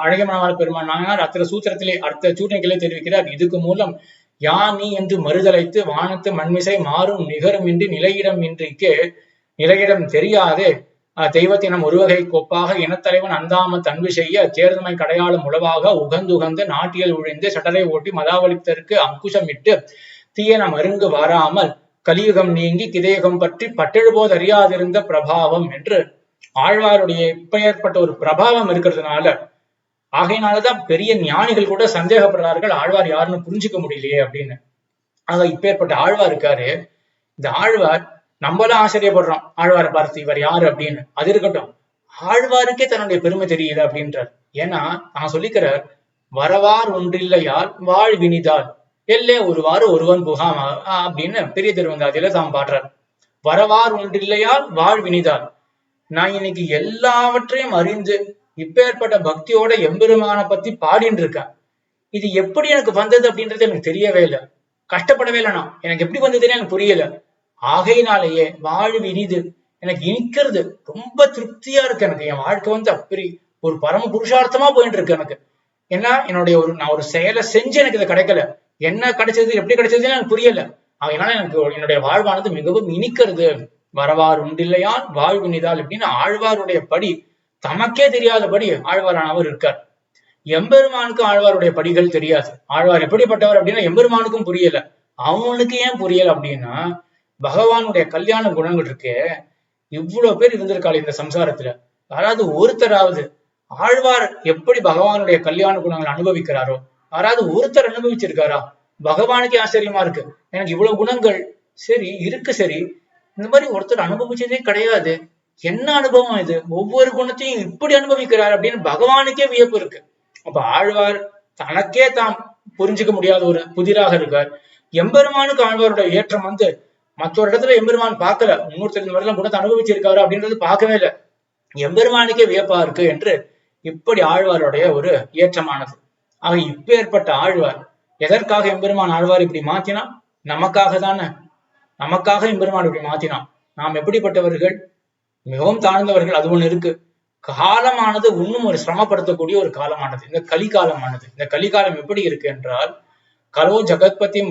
அழகியமனவாள பெருமான் நாயனார் அத்தனை சூத்திரத்திலே அடுத்த சூட்டணிகளே தெரிவிக்கிறார். இதுக்கு மூலம் யா நீ என்று மறுதலைத்து வானத்து மண்மிசை மாறும் நிகரும் இன்றி நிலையிடம் இன்றிக்கே நிலையிடம் தெரியாதே தெய்வத்தினம் ஒருவகை கொப்பாக இனத்தலைவன் அந்தாம தன்வு செய்ய தேர்தமை கடையாளம் உளவாக உகந்துகந்து நாட்டியல் ஒழிந்து சட்டரை ஓட்டி மதாவளித்தற்கு அங்குசமிட்டு தீயன மருங்கு வாராமல் கலியுகம் நீங்கி கிதேகம் பற்றி பட்டெழுபோது அறியாதிருந்த பிரபாவம் என்று ஆழ்வாருடைய இப்ப ஏற்பட்ட ஒரு பிரபாவம் இருக்கிறதுனால, ஆகையினாலதான் பெரிய ஞானிகள் கூட சந்தேகப்படுறார்கள் ஆழ்வார் யாருன்னு புரிஞ்சுக்க முடியலையே அப்படின்னு. ஆக இப்பேற்பட்ட ஆழ்வார் இருக்காரு. இந்த ஆழ்வார் நம்மளாம் ஆச்சரியப்படுறோம் ஆழ்வாரை பார்த்து இவர் யாரு அப்படின்னு. அது இருக்கட்டும், ஆழ்வாருக்கே தன்னுடைய பெருமை தெரியுது அப்படின்றார். ஏன்னா நான் சொல்லிக்கிறார், வரவார் ஒன்றில்லையால் வாழ்வினிதால் எல்லே ஒருவாறு ஒருவன் புகாம அப்படின்னு பெரிய திருவந்தாதியில தான் பாடுறார். வரவார் ஒன்றில்லையால் வாழ்வினிதால், நான் இன்னைக்கு எல்லாவற்றையும் அறிந்து இப்பேற்பட்ட பக்தியோட எம்பெருமான பத்தி பாடிட்டு இருக்கேன். இது எப்படி எனக்கு வந்தது அப்படின்றது எனக்கு தெரியவே இல்லை, கஷ்டப்படவே இல்லை. நான் எனக்கு எப்படி வந்ததுன்னு எனக்கு புரியல. ஆகையினாலேயே வாழ்வு இனிது, எனக்கு இனிக்கிறது, ரொம்ப திருப்தியா இருக்கு. எனக்கு என் வாழ்க்கை அப்படி ஒரு பரம புருஷார்த்தமா போயிட்டு இருக்கு எனக்கு. ஏன்னா என்னுடைய நான் ஒரு செயலை செஞ்சு எனக்கு இது கிடைக்கல, என்ன கிடைச்சது எப்படி கிடைச்சதுன்னு எனக்கு புரியல. அதனால எனக்கு என்னுடைய வாழ்வானது மிகவும் இனிக்கிறது. வரவார் உண்டில்லையால் வாழ்வு நிதால் அப்படின்னு ஆழ்வாருடைய படி தமக்கே தெரியாதபடி ஆழ்வாரானவர் இருக்கார். எம்பெருமானுக்கு ஆழ்வாருடைய படிகள் தெரியாது. ஆழ்வார் எப்படிப்பட்டவர் அப்படின்னா எம்பெருமானுக்கும் புரியல. அவனுக்கு ஏன் புரியல அப்படின்னா, பகவானுடைய கல்யாண குணங்கள் இருக்கு. இவ்வளவு பேர் இருந்திருக்காள் இந்த சம்சாரத்துல, யாராவது ஒருத்தராவது ஆழ்வார் எப்படி பகவானுடைய கல்யாண குணங்கள் அனுபவிக்கிறாரோ யாராவது ஒருத்தர் அனுபவிச்சிருக்காரா? பகவானுக்கே ஆச்சரியமா இருக்கு. எனக்கு இவ்வளவு குணங்கள் சரி இருக்கு, சரி இந்த மாதிரி ஒருத்தர் அனுபவிச்சதே கிடையாது, என்ன அனுபவம் இது, ஒவ்வொரு குணத்தையும் இப்படி அனுபவிக்கிறார் அப்படின்னு பகவானுக்கே வியப்பு இருக்கு. அப்ப ஆழ்வார் தனக்கே தாம் புரிஞ்சுக்க முடியாத ஒரு புதிராக இருக்கார். எம்பெருமானுக்கு ஆழ்வாருடைய ஏற்றம் மற்றொரு இடத்துல எம்பெருமான் பார்க்கல, 350 வருடம் குணத்தை அனுபவிச்சிருக்காரு அப்படின்றது பார்க்கவே இல்லை. எம்பெருமானுக்கே வியப்பா இருக்கு என்று இப்படி ஆழ்வாருடைய ஒரு ஏற்றமானது. ஆக இப்பேற்பட்ட ஆழ்வார் எதற்காக எம்பெருமான் ஆழ்வார் இப்படி மாத்தினா? நமக்காக தானே. நமக்காக எம்பெருமான் இப்படி மாத்தினான். நாம் எப்படிப்பட்டவர்கள்? மிகவும் தாழ்ந்தவர்கள். அது ஒண்ணு இருக்கு. காலமானது இன்னும் ஒரு சிரமப்படுத்தக்கூடிய ஒரு காலமானது இந்த கலிகாலமானது. இந்த கலிகாலம் எப்படி இருக்கு என்றால், கலோ ஜகத்பதிம்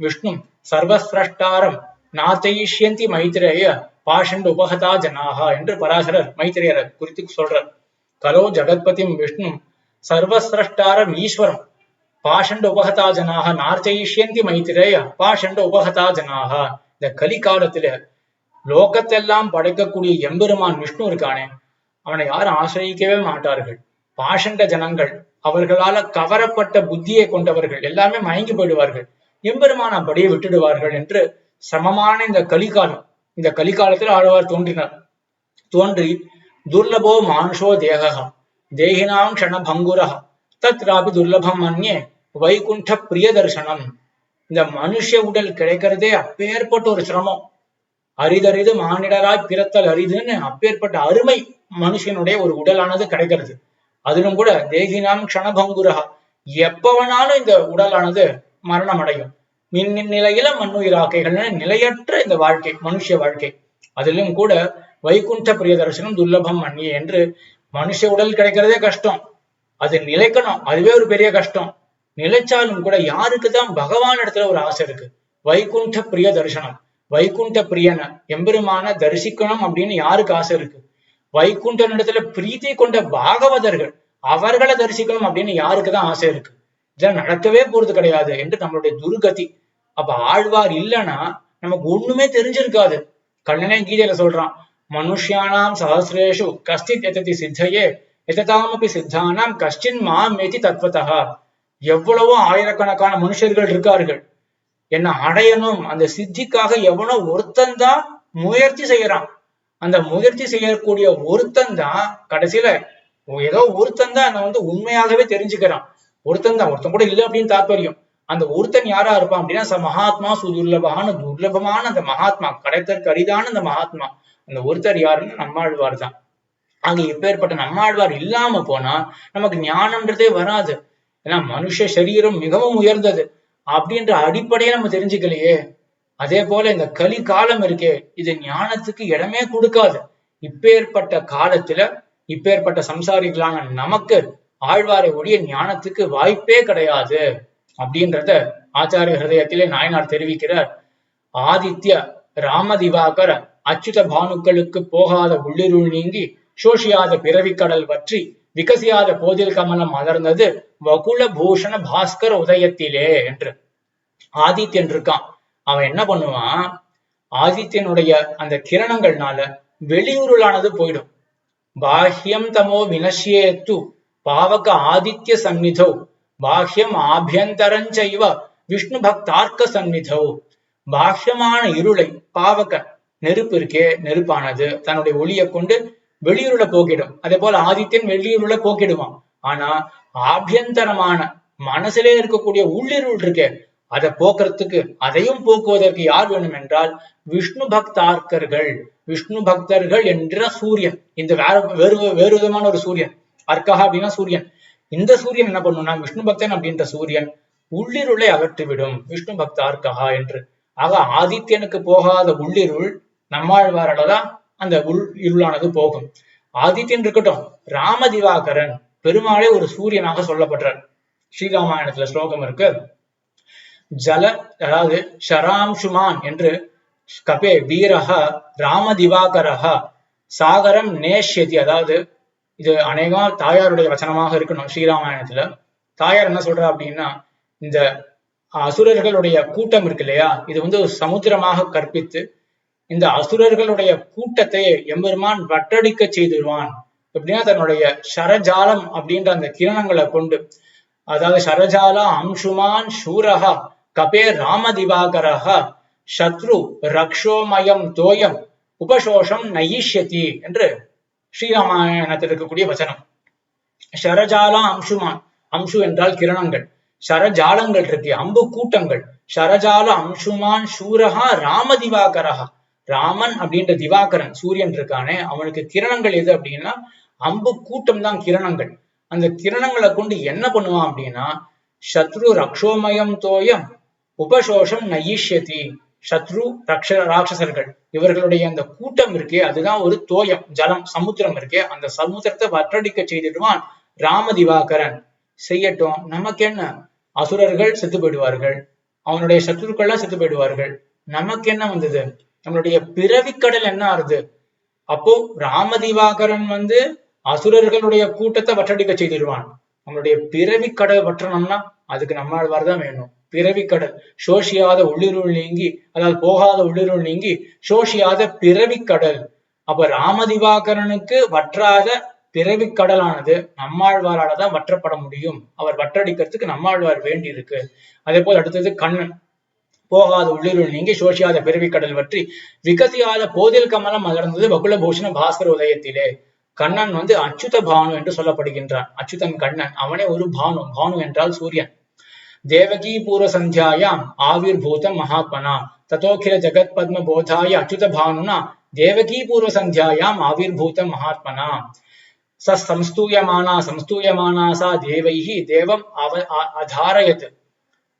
விஷ்ணும் சர்வசிரஷ்டாரம் நாத்தைஷ்யந்தி மைத்திரேய பாஷண்ட உபகதா ஜனாகா என்று பராசரர் மைத்திரேயரை குறித்து சொல்றார். கலோ ஜகத்பதிம் விஷ்ணும் சர்வசிரஷ்டாரம் ஈஸ்வரம் பாஷண்ட உபகதா ஜனாக நார்த்தைஷ்யந்தி மைத்திரேய பாஷண்ட உபகதா ஜனாகா. இந்த கலிகாலத்துல லோகத்தெல்லாம் படைக்கக்கூடிய எம்பெருமான் விஷ்ணு இருக்கானே, அவனை யாரும் ஆசிரியக்கவே மாட்டார்கள். பாஷண்ட ஜனங்கள், அவர்களால கவரப்பட்ட புத்தியை கொண்டவர்கள் எல்லாமே மயங்கி போயிடுவார்கள். எம்பெருமான் அப்படியே விட்டுடுவார்கள் என்று சமமான இந்த கலிகாலம். இந்த கலிகாலத்தில் ஆழ்வார் தோன்றினார். தோன்றி துர்லபோ மானுஷோ தேகா தேகினாம் க்ஷணபங்குரஹ தத்ராபி துர்லபம் மன்யே வைகுண்ட பிரிய தர்சனம். இந்த மனுஷ உடல் கிடைக்கிறதே அப்பேற்பட்ட ஒரு சிரமம். அரிதறிது மானிடராய் பிறத்தல் அரிதுன்னு அப்பேற்பட்ட அருமை மனுஷனுடைய ஒரு உடலானது கிடைக்கிறது. அதிலும் கூட தேகினாம் க்ஷணபங்குரஹா, எப்பவனாலும் இந்த உடலானது மரணம் அடையும். நிலையில மண்ணுயிராக்கைகள், நிலையற்ற இந்த வாழ்க்கை மனுஷ வாழ்க்கை. அதிலும் கூட வைகுண்ட பிரிய தரிசனம் துர்லபம் மன்னியே என்று மனுஷ உடல் கிடைக்கிறதே கஷ்டம், அது நிலைக்கணும், அதுவே ஒரு பெரிய கஷ்டம். நிலைச்சாலும் கூட யாருக்குதான் பகவான் இடத்துல ஒரு ஆசை இருக்கு? வைகுண்ட பிரிய தரிசனம், வைகுண்ட பிரியன எம்பெருமான தரிசிக்கணும் அப்படின்னு யாருக்கு ஆசை இருக்கு? வைகுண்ட இடத்துல பிரீத்தி கொண்ட பாகவதர்கள், அவர்களை தரிசிக்கணும் அப்படின்னு யாருக்குதான் ஆசை இருக்கு? இதெல்லாம் நடக்கவே போறது கிடையாது என்று நம்மளுடைய துர்கதி. அப்ப ஆழ்வார் இல்லைன்னா நமக்கு ஒண்ணுமே தெரிஞ்சிருக்காது. கண்ணனே கீதையில சொல்றான், மனுஷியானாம் சஹசிரேஷு கஷ்டித் எததி சித்தையே எததாமபி சித்தானாம் கஷ்டின் மாம் ஏதி தத்வதா. எவ்வளவோ ஆயிரக்கணக்கான மனுஷர்கள் இருக்கார்கள், என்ன அடையணும் அந்த சித்திக்காக எவனோ ஒருத்தன் தான் முயற்சி செய்யறான். அந்த முயற்சி செய்யக்கூடிய ஒருத்தன் தான் கடைசியில ஏதோ ஒருத்தன் தான் என்ன உண்மையாகவே தெரிஞ்சுக்கிறான். ஒருத்தன் தான், ஒருத்தன் கூட இல்லை அப்படின்னு தாற்பயம். அந்த ஒருத்தன் யாரா இருப்பான் அப்படின்னா மகாத்மா சுதுர்லபான துர்லபமான அந்த மகாத்மா, கிடைத்தற்கு அரிதான அந்த மகாத்மா. அந்த ஒருத்தர் யாருன்னு நம்மாழ்வார் தான். அங்க இப்பேற்பட்ட நம்மாழ்வார் இல்லாம போனா நமக்கு ஞானம்ன்றதே வராது. ஏன்னா மனுஷ சரீரம் மிகவும் உயர்ந்தது அப்படின்ற அடிப்படையை நம்ம தெரிஞ்சுக்கலையே. அதே போல இந்த கலி காலம் இருக்கே, இது ஞானத்துக்கு இடமே கொடுக்காது. இப்பேற்பட்ட காலத்துல இப்பேற்பட்ட சம்சாரிகளான நமக்கு ஆழ்வாரை ஒழிய ஞானத்துக்கு வாய்ப்பே கிடையாது அப்படின்றத ஆச்சாரிய ஹிருதயத்திலே நாயனார் தெரிவிக்கிறார். ஆதித்ய ராமதிவாகர அச்சுத பானுக்களுக்கு போகாத உள்ளிருள் நீங்கி சோஷியாத பிறவிக்கடல் வற்றி விகசியாத போதில் கமலம் மலர்ந்தது வகுல பூஷண பாஸ்கர உதயத்திலே என்று. ஆதித்யன் இருக்கான், அவன் என்ன பண்ணுவான், ஆதித்யனுடைய அந்த கிரணங்கள்னால வெளியூருளானது போயிடும். பாஹ்யம் தமோ வினஷ்யேத்து பாவக ஆதித்ய சந்நிதௌ பாஹ்யம் ஆபியந்தரஞ்சைவ விஷ்ணு பக்தார்க்க சந்நிதௌ. பாஹ்யமான இருளை பாவக நெருப்பு இருக்கே, நெருப்பானது தன்னுடைய ஒளியை கொண்டு வெளியூருள போக்கிடும். அதே போல ஆதித்யன் வெளியூருள போக்கிடுவான். ஆனா ஆபியந்தரமான மனசிலே இருக்கக்கூடிய உள்ளிருள் இருக்கே, அதை போக்குறதுக்கு அதையும் போக்குவதற்கு யார் வேணும் என்றால் விஷ்ணு பக்தார்க்கர்கள். விஷ்ணு பக்தர்கள் என்ற சூரியன், இந்த வேறு விதமான ஒரு சூரியன். அர்க்கஹா அப்படின்னா சூரியன். இந்த சூரியன் என்ன பண்ணும்னா விஷ்ணு பக்தன் அப்படின்ற சூரியன் உள்ளிருளை அகற்றிவிடும். விஷ்ணு பக்தார்க்கஹா என்று. ஆக ஆதித்யனுக்கு போகாத உள்ளிருள் நம்மாழ்வாராலதான் அந்த இருளானது போகும். ஆதித்யன் இருக்கட்டும், ராமதிவாகரன் பெருமாளே ஒரு சூரியனாக சொல்லப்படுறார். ஸ்ரீராமாயணத்துல ஸ்லோகம் இருக்கு, ஜல அதாவது ஷராம்சுமான் என்று கபே வீரஹ ராமதிவாகரஹ சாகரம் நேஷ்யதி. அதாவது இது அநேகமா தாயாருடைய வச்சனமாக இருக்கணும். ஸ்ரீராமாயணத்துல தாயார் என்ன சொல்றா அப்படின்னா, இந்த அசுரர்களுடைய கூட்டம் இருக்கு இல்லையா, இது ஒரு சமுத்திரமாக கற்பித்து இந்த அசுரர்களுடைய கூட்டத்தை எம்பெருமான் வட்டடிக்க செய்திருவான். எப்படின்னா தன்னுடைய ஷரஜாலம் அப்படின்ற அந்த கிரணங்களை கொண்டு, அதாவது ஷரஜாலா அம்சுமான் சூரஹா கபே ராமதிவாகரஹ சத்ரு ரக்ஷோமயம் தோயம் உபசோஷம் நயிஷ்யதி என்று ஸ்ரீராமாயணத்தில் இருக்கக்கூடிய வசனம். ஷரஜாலா அம்சுமான், அம்சு என்றால் கிரணங்கள், ஷரஜாலங்கள் இருக்கு அம்பு கூட்டங்கள். ஷரஜால அம்சுமான் சூரஹா ராமதிவாகரஹா, ராமன் அப்படின்ற திவாகரன் சூரியன் இருக்கானே, அவனுக்கு கிரணங்கள் எது அப்படின்னா அம்பு கூட்டம் தான் கிரணங்கள். அந்த கிரணங்களை கொண்டு என்ன பண்ணுவான் அப்படின்னா சத்ரு ரக்ஷோமயம் தோயம் உபசோஷம் நயிஷ்யதி. சத்ரு ராட்சசர்கள் இவர்களுடைய அந்த கூட்டம் இருக்கே, அதுதான் ஒரு தோயம், ஜலம், சமுத்திரம் இருக்கே, அந்த சமுத்திரத்தை வற்றடிக்க செய்திடுவான் ராமதிவாகரன். செய்யட்டும், நமக்கு என்ன, அசுரர்கள் செத்து போயிடுவார்கள், அவனுடைய சத்ருக்கள்லாம் செத்து போயிடுவார்கள், நமக்கு என்ன வந்தது, நம்மளுடைய பிறவிக்கடல் என்ன ஆறுது. அப்போ ராமதிவாகரன் அசுரர்களுடைய கூட்டத்தை வற்றடிக்க செய்திருவான். நம்மளுடைய பிறவிக்கடல் வற்றணும்னா அதுக்கு நம்மாழ்வார் தான் வேணும். பிறவிக்கடல் சோஷியாத உள்ளிருள் நீங்கி, அதாவது போகாத உள்ளிருள் நீங்கி சோஷியாத பிறவிக்கடல். அப்ப ராமதிவாகரனுக்கு வற்றாத பிறவிக்கடலானது நம்மாழ்வாரால தான் வற்றப்பட முடியும். அவர் வற்றடிக்கிறதுக்கு நம்மாழ்வார் வேண்டி இருக்கு. அதே போல் அடுத்தது கண்ணன், போகாத உள்ளிருள் நீங்கி சோஷியாத பிறவிக்கடல் வற்றி விகசியாத போதில் கமலம் மலர்ந்தது வகுலபூஷண பாஸ்கர உதயத்திலே. கண்ணன் அச்சுத பானு என்று சொல்லப்படுகின்றான். அச்சுதன் கண்ணன், அவனே ஒரு பானு. பானு என்றால் சூரியன். தேவகி பூர்வ சந்தியாயாம் ஆவிர் பூதம் மகாத்மனா ததோகில ஜகத் பத்ம போதாய அச்சுத பானுனா தேவகி பூர்வ சந்தியாயாம் ஆவிர் பூதம் மகாத்மனா சம்ஸ்தூயமானா சா தேவைஹி தேவம் அதாரயத்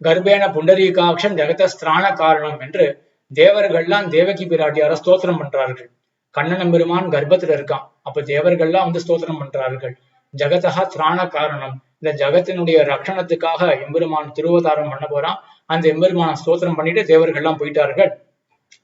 கர்ப்பேண புண்டரீகாட்சம் ஜெகத ஸ்திராண காரணம் என்று தேவர்கள்லாம் தேவகி பிராட்டியார ஸ்தோத்திரம் பண்றார்கள். கண்ணன் பெருமான் கர்ப்பத்துல இருக்கான். அப்ப தேவர்கள்லாம் ஸ்தோத்திரம் பண்றார்கள். ஜெகதா திராண காரணம், இந்த ஜகத்தினுடைய ரட்சணத்துக்காக எம்பெருமான் திருவதாரம் பண்ண போறான். அந்த எம்பெருமான ஸ்தோத்திரம் பண்ணிட்டு தேவர்கள்லாம் போயிட்டார்கள்.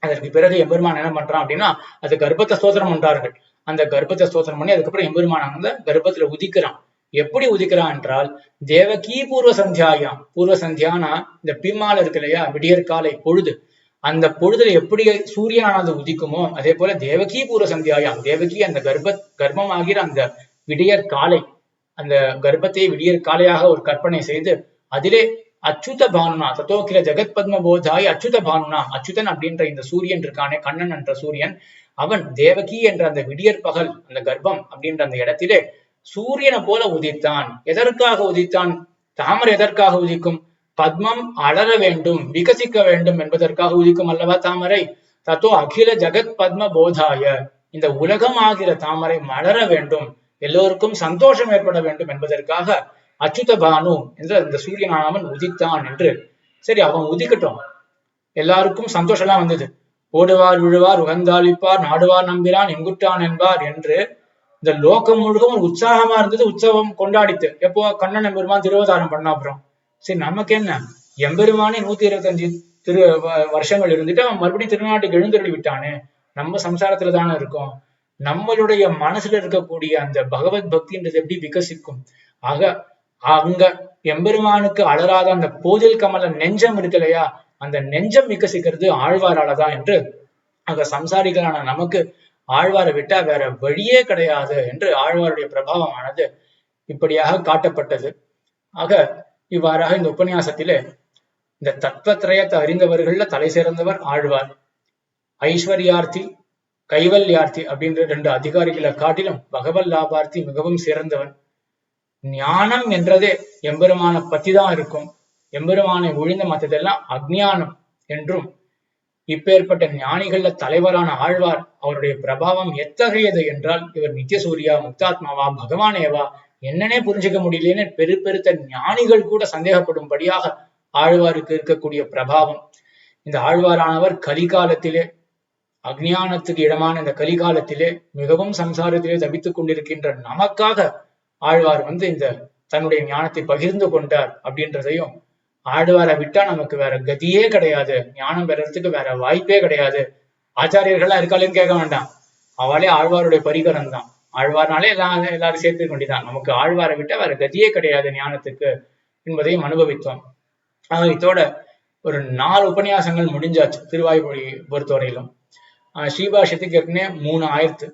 அதற்கு பிறகு எம்பெருமான் என்ன பண்றான் அப்படின்னா அது கர்ப்பத்தை ஸ்தோத்திரம் பண்றார்கள். அந்த கர்ப்பத்தை ஸ்தோத்திரம் பண்ணி அதுக்கப்புறம் எம்பெருமான் கர்ப்பத்துல உதிக்கிறான். எப்படி உதிக்கிறான் என்றால் தேவகி பூர்வ சந்தியாயாம். பூர்வ சந்தியானா இந்த பிம்மால இருக்கு இல்லையா, விடியற்காலை பொழுது, அந்த பொழுதுல எப்படி சூரியனானது உதிக்குமோ அதே போல தேவகி பூர்வ சந்தியாயாம், தேவகி அந்த கர்ப்பமாகிற அந்த விடியற் காலை, அந்த கர்ப்பத்தை விடியற் காலையாக ஒரு கற்பனை செய்து அதிலே அச்சுத பானுனா தத்தோக்கில ஜெகத் பத்ம போதாய் அச்சுத பானுனா, அச்சுதன் அப்படின்ற இந்த சூரியன் இருக்கானே, கண்ணன் என்ற சூரியன், அவன் தேவகி என்ற அந்த விடியற் பகல் அந்த கர்ப்பம் அப்படின்ற அந்த இடத்திலே சூரியனை போல உதித்தான். எதற்காக உதித்தான்? தாமரை எதற்காக உதிக்கும்? பத்மம் அலர வேண்டும், விகசிக்க வேண்டும் என்பதற்காக உதிக்கும் அல்லவா தாமரை. தத்தோ அகில ஜகத் பத்ம போதாய, இந்த உலகம் ஆகிற தாமரை மலர வேண்டும், எல்லோருக்கும் சந்தோஷம் ஏற்பட வேண்டும் என்பதற்காக அச்சுத பானு என்ற இந்த சூரியனானவன் உதித்தான் என்று. சரி, அவன் உதிக்கட்டும், எல்லாருக்கும் சந்தோஷம் எல்லாம் வந்தது. ஓடுவார் விழுவார் உகந்தாளிப்பார் நாடுவார் நம்பிரான் எங்குட்டான் என்பார் என்று இந்த லோகம் முழுக்க ஒரு உற்சாகமா இருந்தது. உற்சவம் கொண்டாடித்து. எப்போ கண்ணன் எம்பெருமான் திருவதாரம் பண்ண அப்புறம் சரி, நமக்கு என்ன, எம்பெருமானே 125 வருஷங்கள் இருந்துட்டு அவன் மறுபடியும் திருநாட்டுக்கு எழுந்தருளி விட்டானே, நம்ம சம்சாரத்துல தானே இருக்கோம், நம்மளுடைய மனசுல இருக்கக்கூடிய அந்த பகவத் பக்தின்றது எப்படி விகசிக்கும்? ஆக அங்க எம்பெருமானுக்கு அலராத அந்த போதில் கமல நெஞ்சம் இருக்கு இல்லையா, அந்த நெஞ்சம் விகசிக்கிறது ஆழ்வாராலதான் என்று அங்க சம்சாரிகளான நமக்கு ஆழ்வாரை விட்டா வேற வழியே கிடையாது என்று ஆழ்வாருடைய பிரபாவமானது இப்படியாக காட்டப்பட்டது. ஆக இவ்வாறாக இந்த உபன்யாசத்திலே இந்த தத்துவத்திரயத்தை அறிந்தவர்கள்ல தலை சிறந்தவர் ஆழ்வார். ஐஸ்வர்யார்த்தி கைவல்யார்த்தி அப்படின்ற 2 அதிகாரிகளை காட்டிலும் பகவல் லாபார்த்தி மிகவும் சிறந்தவன். ஞானம் என்றதே எம்பெருமான பத்திதான் இருக்கும், எம்பெருமானை ஒழிந்த மற்றதெல்லாம் அஜ்ஞானம் என்றும். இப்பேற்பட்ட ஞானிகள்ல தலைவரான ஆழ்வார், அவருடைய பிரபாவம் எத்தகையது என்றால், இவர் நித்தியசூரியா முக்தாத்மாவா பகவானேவா என்னன்னே புரிஞ்சுக்க முடியலன்னு பெருத்த ஞானிகள் கூட சந்தேகப்படும்படியாக ஆழ்வாருக்கு இருக்கக்கூடிய பிரபாவம். இந்த ஆழ்வாரானவர் கலிகாலத்திலே, அஜ்ஞானத்துக்கு இடமான இந்த கலிகாலத்திலே மிகவும் சம்சாரத்திலே தவித்துக் கொண்டிருக்கின்ற நமக்காக ஆழ்வார் இந்த தன்னுடைய ஞானத்தை பகிர்ந்து கொண்டார் அப்படின்றதையும், ஆழ்வாரை விட்டா நமக்கு வேற கதியே கிடையாது, ஞானம் பெறறதுக்கு வேற வாய்ப்பே கிடையாது. ஆச்சாரியர்களா இருக்காளுன்னு கேட்க வேண்டாம், அவளே ஆழ்வாருடைய பரிகரம் தான். ஆழ்வார்னாலே எல்லாரும் சேர்த்துக்க வேண்டியதான். நமக்கு ஆழ்வாரை விட்டா வேற கதியே கிடையாது ஞானத்துக்கு என்பதையும் அனுபவித்தோம். இதோட ஒரு 4 உபன்யாசங்கள் முடிஞ்சாச்சு திருவாய்மொழி பொறுத்தவரையிலும். ஸ்ரீபாஷ்யத்துக்கு ஏற்கனவே 3 ஆயிரத்து.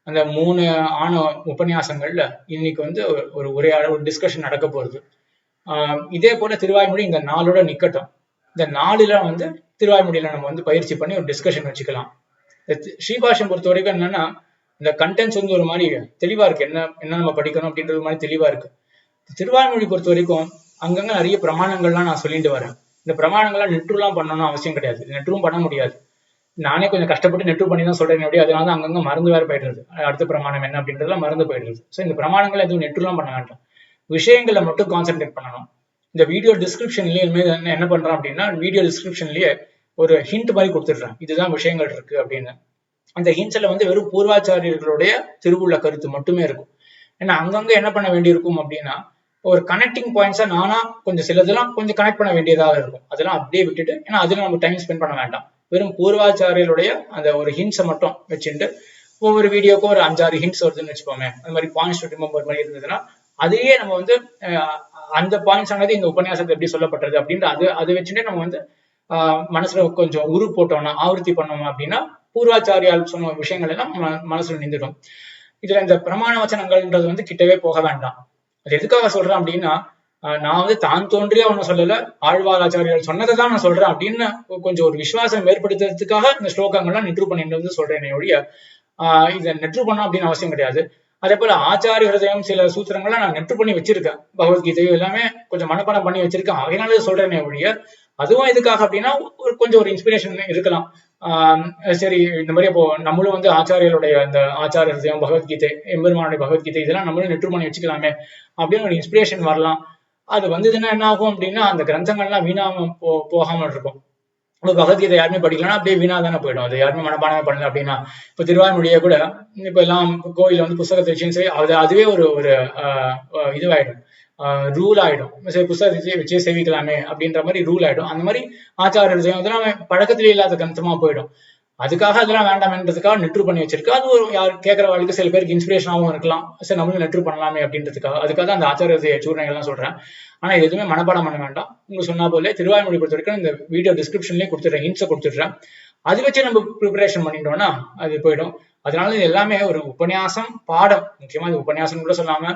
அந்த 3 ஆன உபன்யாசங்கள்ல இன்னைக்கு ஒரு உரையாடல், ஒரு டிஸ்கஷன் நடக்க போகுது. இதே போல திருவாய்மொழி இந்த 4ஓட நிக்கட்டும். இந்த 4ல திருவாய்மொழியில நம்ம பயிற்சி பண்ணி ஒரு டிஸ்கஷன் வச்சுக்கலாம். ஸ்ரீபாஷ்யம் பொறுத்த வரைக்கும் என்னன்னா, இந்த கண்டென்ட்ஸ் ஒரு மாதிரி தெளிவா இருக்கு, என்ன நம்ம படிக்கணும் அப்படின்றது மாதிரி தெளிவா இருக்கு. திருவாய்மொழி பொறுத்த வரைக்கும் அங்கங்க நிறைய பிரமாணங்கள்லாம் நான் சொல்லிட்டு வரேன். இந்த பிரமாணங்கள்லாம் நெட்ருலாம் பண்ணணும்னு அவசியம் கிடையாது, நெட்ரும் பண்ண முடியாது. நானே கொஞ்சம் கஷ்டப்பட்டு நெட்ரு பண்ணி தான் சொல்றேன். எப்படி அதனால அங்கங்க மறந்து வேற போயிடுறது, அடுத்த பிரமாணம் என்ன அப்படின்றதுலாம் மறந்து போயிடுறது. ஸோ இந்த பிரமாணங்கள் எதுவும் நெட்ருலாம் பண்ண வேண்டாம், விஷயங்களை மட்டும் கான்சென்ட்ரேட் பண்ணணும். இந்த வீடியோ டிஸ்கிரிப்ஷன்லயே என்ன பண்றோம் அப்படின்னா, வீடியோ டிஸ்கிரிப்ஷன்லயே ஒரு ஹிண்ட் மாதிரி கொடுத்துடுறேன், இதுதான் விஷயங்கள் இருக்கு அப்படின்னு. அந்த ஹிண்ட்ஸ்ல வெறும் பூர்வாச்சாரியர்களுடைய திருவுள்ள கருத்து மட்டுமே இருக்கும். ஏன்னா அங்கங்க என்ன பண்ண வேண்டியிருக்கும் அப்படின்னா, ஒரு கனெக்டிங் பாயிண்ட்ஸா நானா கொஞ்சம் சிலதெல்லாம் கொஞ்சம் கனெக்ட் பண்ண வேண்டியதாக இருக்கும். அதெல்லாம் அப்படியே விட்டுட்டு, ஏன்னா அதுல நம்ம டைம் ஸ்பெண்ட் பண்ண வேண்டாம். வெறும் பூர்வாச்சாரியருடைய அந்த ஒரு ஹிண்ட்ஸை மட்டும் வச்சுட்டு, ஒவ்வொரு வீடியோக்கும் ஒரு 5-6 ஹிண்ட்ஸ் வருதுன்னு வச்சுக்கோமே, அந்த மாதிரி பாயிண்ட்ஸ் ரிமெம்பர் மாதிரி இருந்ததுன்னா, அதையே நம்ம அந்த பாயிண்ட்ஸ் ஆனது இந்த உபன்யாசத்தை எப்படி சொல்லப்பட்டது அப்படின்ற அதை வச்சுட்டே நம்ம மனசுல கொஞ்சம் உரு போட்டோம்னா, ஆவர்த்தி பண்ணோம் அப்படின்னா, பூர்வாச்சாரியால் சொன்ன விஷயங்கள் எல்லாம் மனசுல நின்றுடும். இதுல இந்த பிரமாண வச்சனங்கள்ன்றது கிட்டவே போக வேண்டாம். அது எதுக்காக சொல்றேன் அப்படின்னா, நான் தான் தோன்றியா ஒன்னும் சொல்லல, ஆழ்வாராச்சாரியால் சொன்னதை தான் நான் சொல்றேன் அப்படின்னு கொஞ்சம் ஒரு விசுவாசம் ஏற்படுத்துறதுக்காக இந்த ஸ்லோகங்கள்லாம் நெற்று பண்ணிட்டு சொல்றேன் ஒழிய இதை நெற்று பண்ணணும் அப்படின்னு அவசியம் கிடையாது. அதே போல ஆச்சாரிய ஹிருதயம் சில சூத்திரங்கள்லாம் நான் நெற்று பண்ணி வச்சிருக்கேன், பகவத்கீதையும் எல்லாமே கொஞ்சம் மனப்பாடம் பண்ணி வச்சிருக்கேன், அதனால சொல்றேனே ஒழிய அதுவும் எதுக்காக அப்படின்னா கொஞ்சம் ஒரு இன்ஸ்பிரேஷன் இருக்கலாம். சரி, இந்த மாதிரி அப்போ நம்மளும் ஆச்சாரியருடைய அந்த ஆச்சாரிய ஹிருதயம், பகவத்கீதை, எம்பெருமானுடைய பகவத்கீதை இதெல்லாம் நம்மளும் நெற்று பண்ணி வச்சுக்கலாமே அப்படின்னு ஒரு இன்ஸ்பிரேஷன் வரலாம். அது வந்ததுன்னா என்ன ஆகும் அப்படின்னா, அந்த கிரந்தங்கள்லாம் வீணாம போகாம இருக்கும். பகவத்கீதை யாருமே படிக்கலாம் அப்படியே வீணா தானே போயிடும், அது யாருமே மனப்பாடமே பண்ணல அப்படின்னா. இப்ப திருவாய்மொழியை கூட இப்ப எல்லாம் கோயில புஸ்தகத்தை வச்சு அதுவே ஒரு இதுவாயிடும், ரூல் ஆயிடும். சரி, புஸ்தகத்தை வச்சு சேவிக்கலாமே அப்படின்ற மாதிரி ரூல் ஆயிடும். அந்த மாதிரி ஆச்சாரிய அதெல்லாம் பழக்கத்திலே இல்லாத கிரந்தமா போயிடும். அதுக்காக அதெல்லாம் வேண்டாம்ன்றதுக்காக நெற்று பண்ணி வச்சிருக்கு. அது ஒரு யார் கேட்கறவங்களுக்கு சில பேருக்கு இன்ஸ்பிரேஷனாகவும் இருக்கலாம், சரி நம்மளும் நெற்று பண்ணலாமே அப்படின்றதுக்காக. அதுக்காக அந்த ஆச்சாரிய சூழ்நிலைகள்லாம் சொல்றேன். ஆனா இது எதுவுமே மனப்பாடம் பண்ண வேண்டாம். உங்க சொன்னா போல திருவாய்மொழி பொறுத்த வரைக்கும் இந்த வீடியோ டிஸ்கிரிப்ஷன்லயே கொடுத்துட்றேன், ஹிண்ட்ஸை கொடுத்துட்றேன். அது வச்சு நம்ம ப்ரிப்பரேஷன் பண்ணிட்டோம்னா அது போயிடும். அதனால இது எல்லாமே ஒரு உபன்யாசம், பாடம். முக்கியமா இது உபன்யாசம் கூட சொல்லாம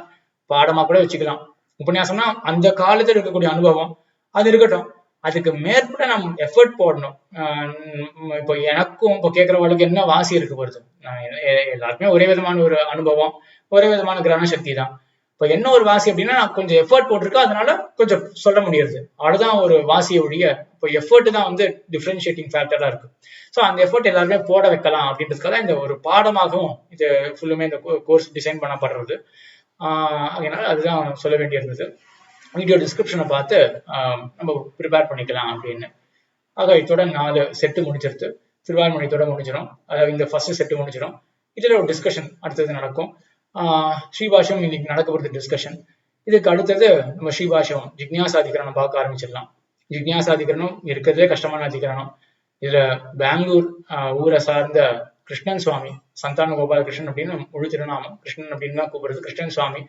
பாடமா கூட வச்சுக்கலாம். உபன்யாசம்னா அந்த காலத்துல இருக்கக்கூடிய அனுபவம் அது இருக்கட்டும், அதுக்கு மேற்பட நம்ம எஃபர்ட் போடணும். இப்போ எனக்கும் இப்போ கேட்கறவங்களுக்கு என்ன வாசி இருக்கு வருது, எல்லாருக்குமே ஒரே விதமான ஒரு அனுபவம், ஒரே விதமான கிரகண சக்தி தான். இப்ப என்ன ஒரு வாசி அப்படின்னா நான் கொஞ்சம் எஃபர்ட் போட்டிருக்கேன், அதனால கொஞ்சம் சொல்ல முடியுது, அவ்வளவுதான் ஒரு வாசியை ஒழிய இப்போ எஃபர்ட் தான் வந்து டிஃபரன்ஷியேட்டிங் ஃபேக்டரா இருக்கு. ஸோ அந்த எஃபர்ட் எல்லாருமே போட வைக்கலாம் அப்படின்றதுக்காக இந்த ஒரு பாடமாகவும் இது ஃபுல்லுமே இந்த கோர்ஸ் டிசைன் பண்ணப்படுறது. அதனால அதுதான் சொல்ல வேண்டியிருந்தது. வீடியோ டிஸ்கிரிப்ஷனை பார்த்து நம்ம ப்ரிப்பேர் பண்ணிக்கலாம் அப்படின்னு. ஆக இதோட 4 செட்டு முடிச்சிருது. திருவாய்மொழியத்தோட முடிஞ்சிடும். அதாவது இந்த ஃபர்ஸ்ட் செட்டு முடிஞ்சிடும். இதுல ஒரு டிஸ்கஷன் அடுத்தது நடக்கும். ஸ்ரீபாஷ்யம் இன்னைக்கு நடக்க போகிறது டிஸ்கஷன். இதுக்கு அடுத்தது நம்ம ஸ்ரீபாஷ்யம் ஜிக்ஞாசாதிகரணம் பார்க்க ஆரம்பிச்சிடலாம். ஜிக்ஞாசாதிகரணம் இருக்கிறதே கஷ்டமான அதிகரணம். இதுல பெங்களூர் ஊரை சார்ந்த கிருஷ்ணன் சுவாமி, சந்தான கோபாலகிருஷ்ணன் அப்படின்னு முழு திருநாமம், கிருஷ்ணன் அப்படின்னு தான் கூப்பிடுறது, கிருஷ்ணன் சுவாமி.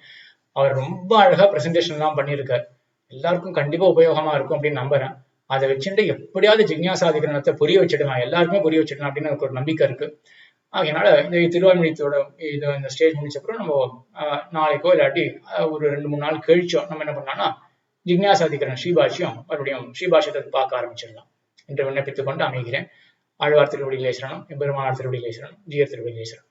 அவர் ரொம்ப அழகா பிரசன்டேஷன் எல்லாம் பண்ணியிருக்காரு. எல்லாருக்கும் கண்டிப்பா உபயோகமா இருக்கும் அப்படின்னு நம்புறேன். அதை வச்சுட்டு எப்படியாவது ஜிக்ஞாசாதிகரணத்தை புரிய வச்சிடலாம், எல்லாருக்குமே புரிய வச்சிடலாம் அப்படின்னு எனக்கு ஒரு நம்பிக்கை இருக்கு. அதனால இந்த திருவாய்மொழியத்தோட இந்த ஸ்டேஜ் முடிச்சப்பறம் நம்ம நாளைக்கோ இல்லாட்டி ஒரு 2-3 நாள் கழிச்சோம் நம்ம என்ன பண்ணலாம்னா ஜிக்ஞாசாதிகரணம் ஸ்ரீபாஷ்யம் மறுபடியும் ஸ்ரீபாஷ்யத்தை பார்க்க ஆரம்பிச்சிடலாம் என்று விண்ணப்பித்துக் கொண்டு அமைகிறேன். ஆழ்வார் திருவடிகளே சரணம், எம்பெருமானார் திருவடிகளே சரணம், ஜீயர் திருவடிகளே சரணம்.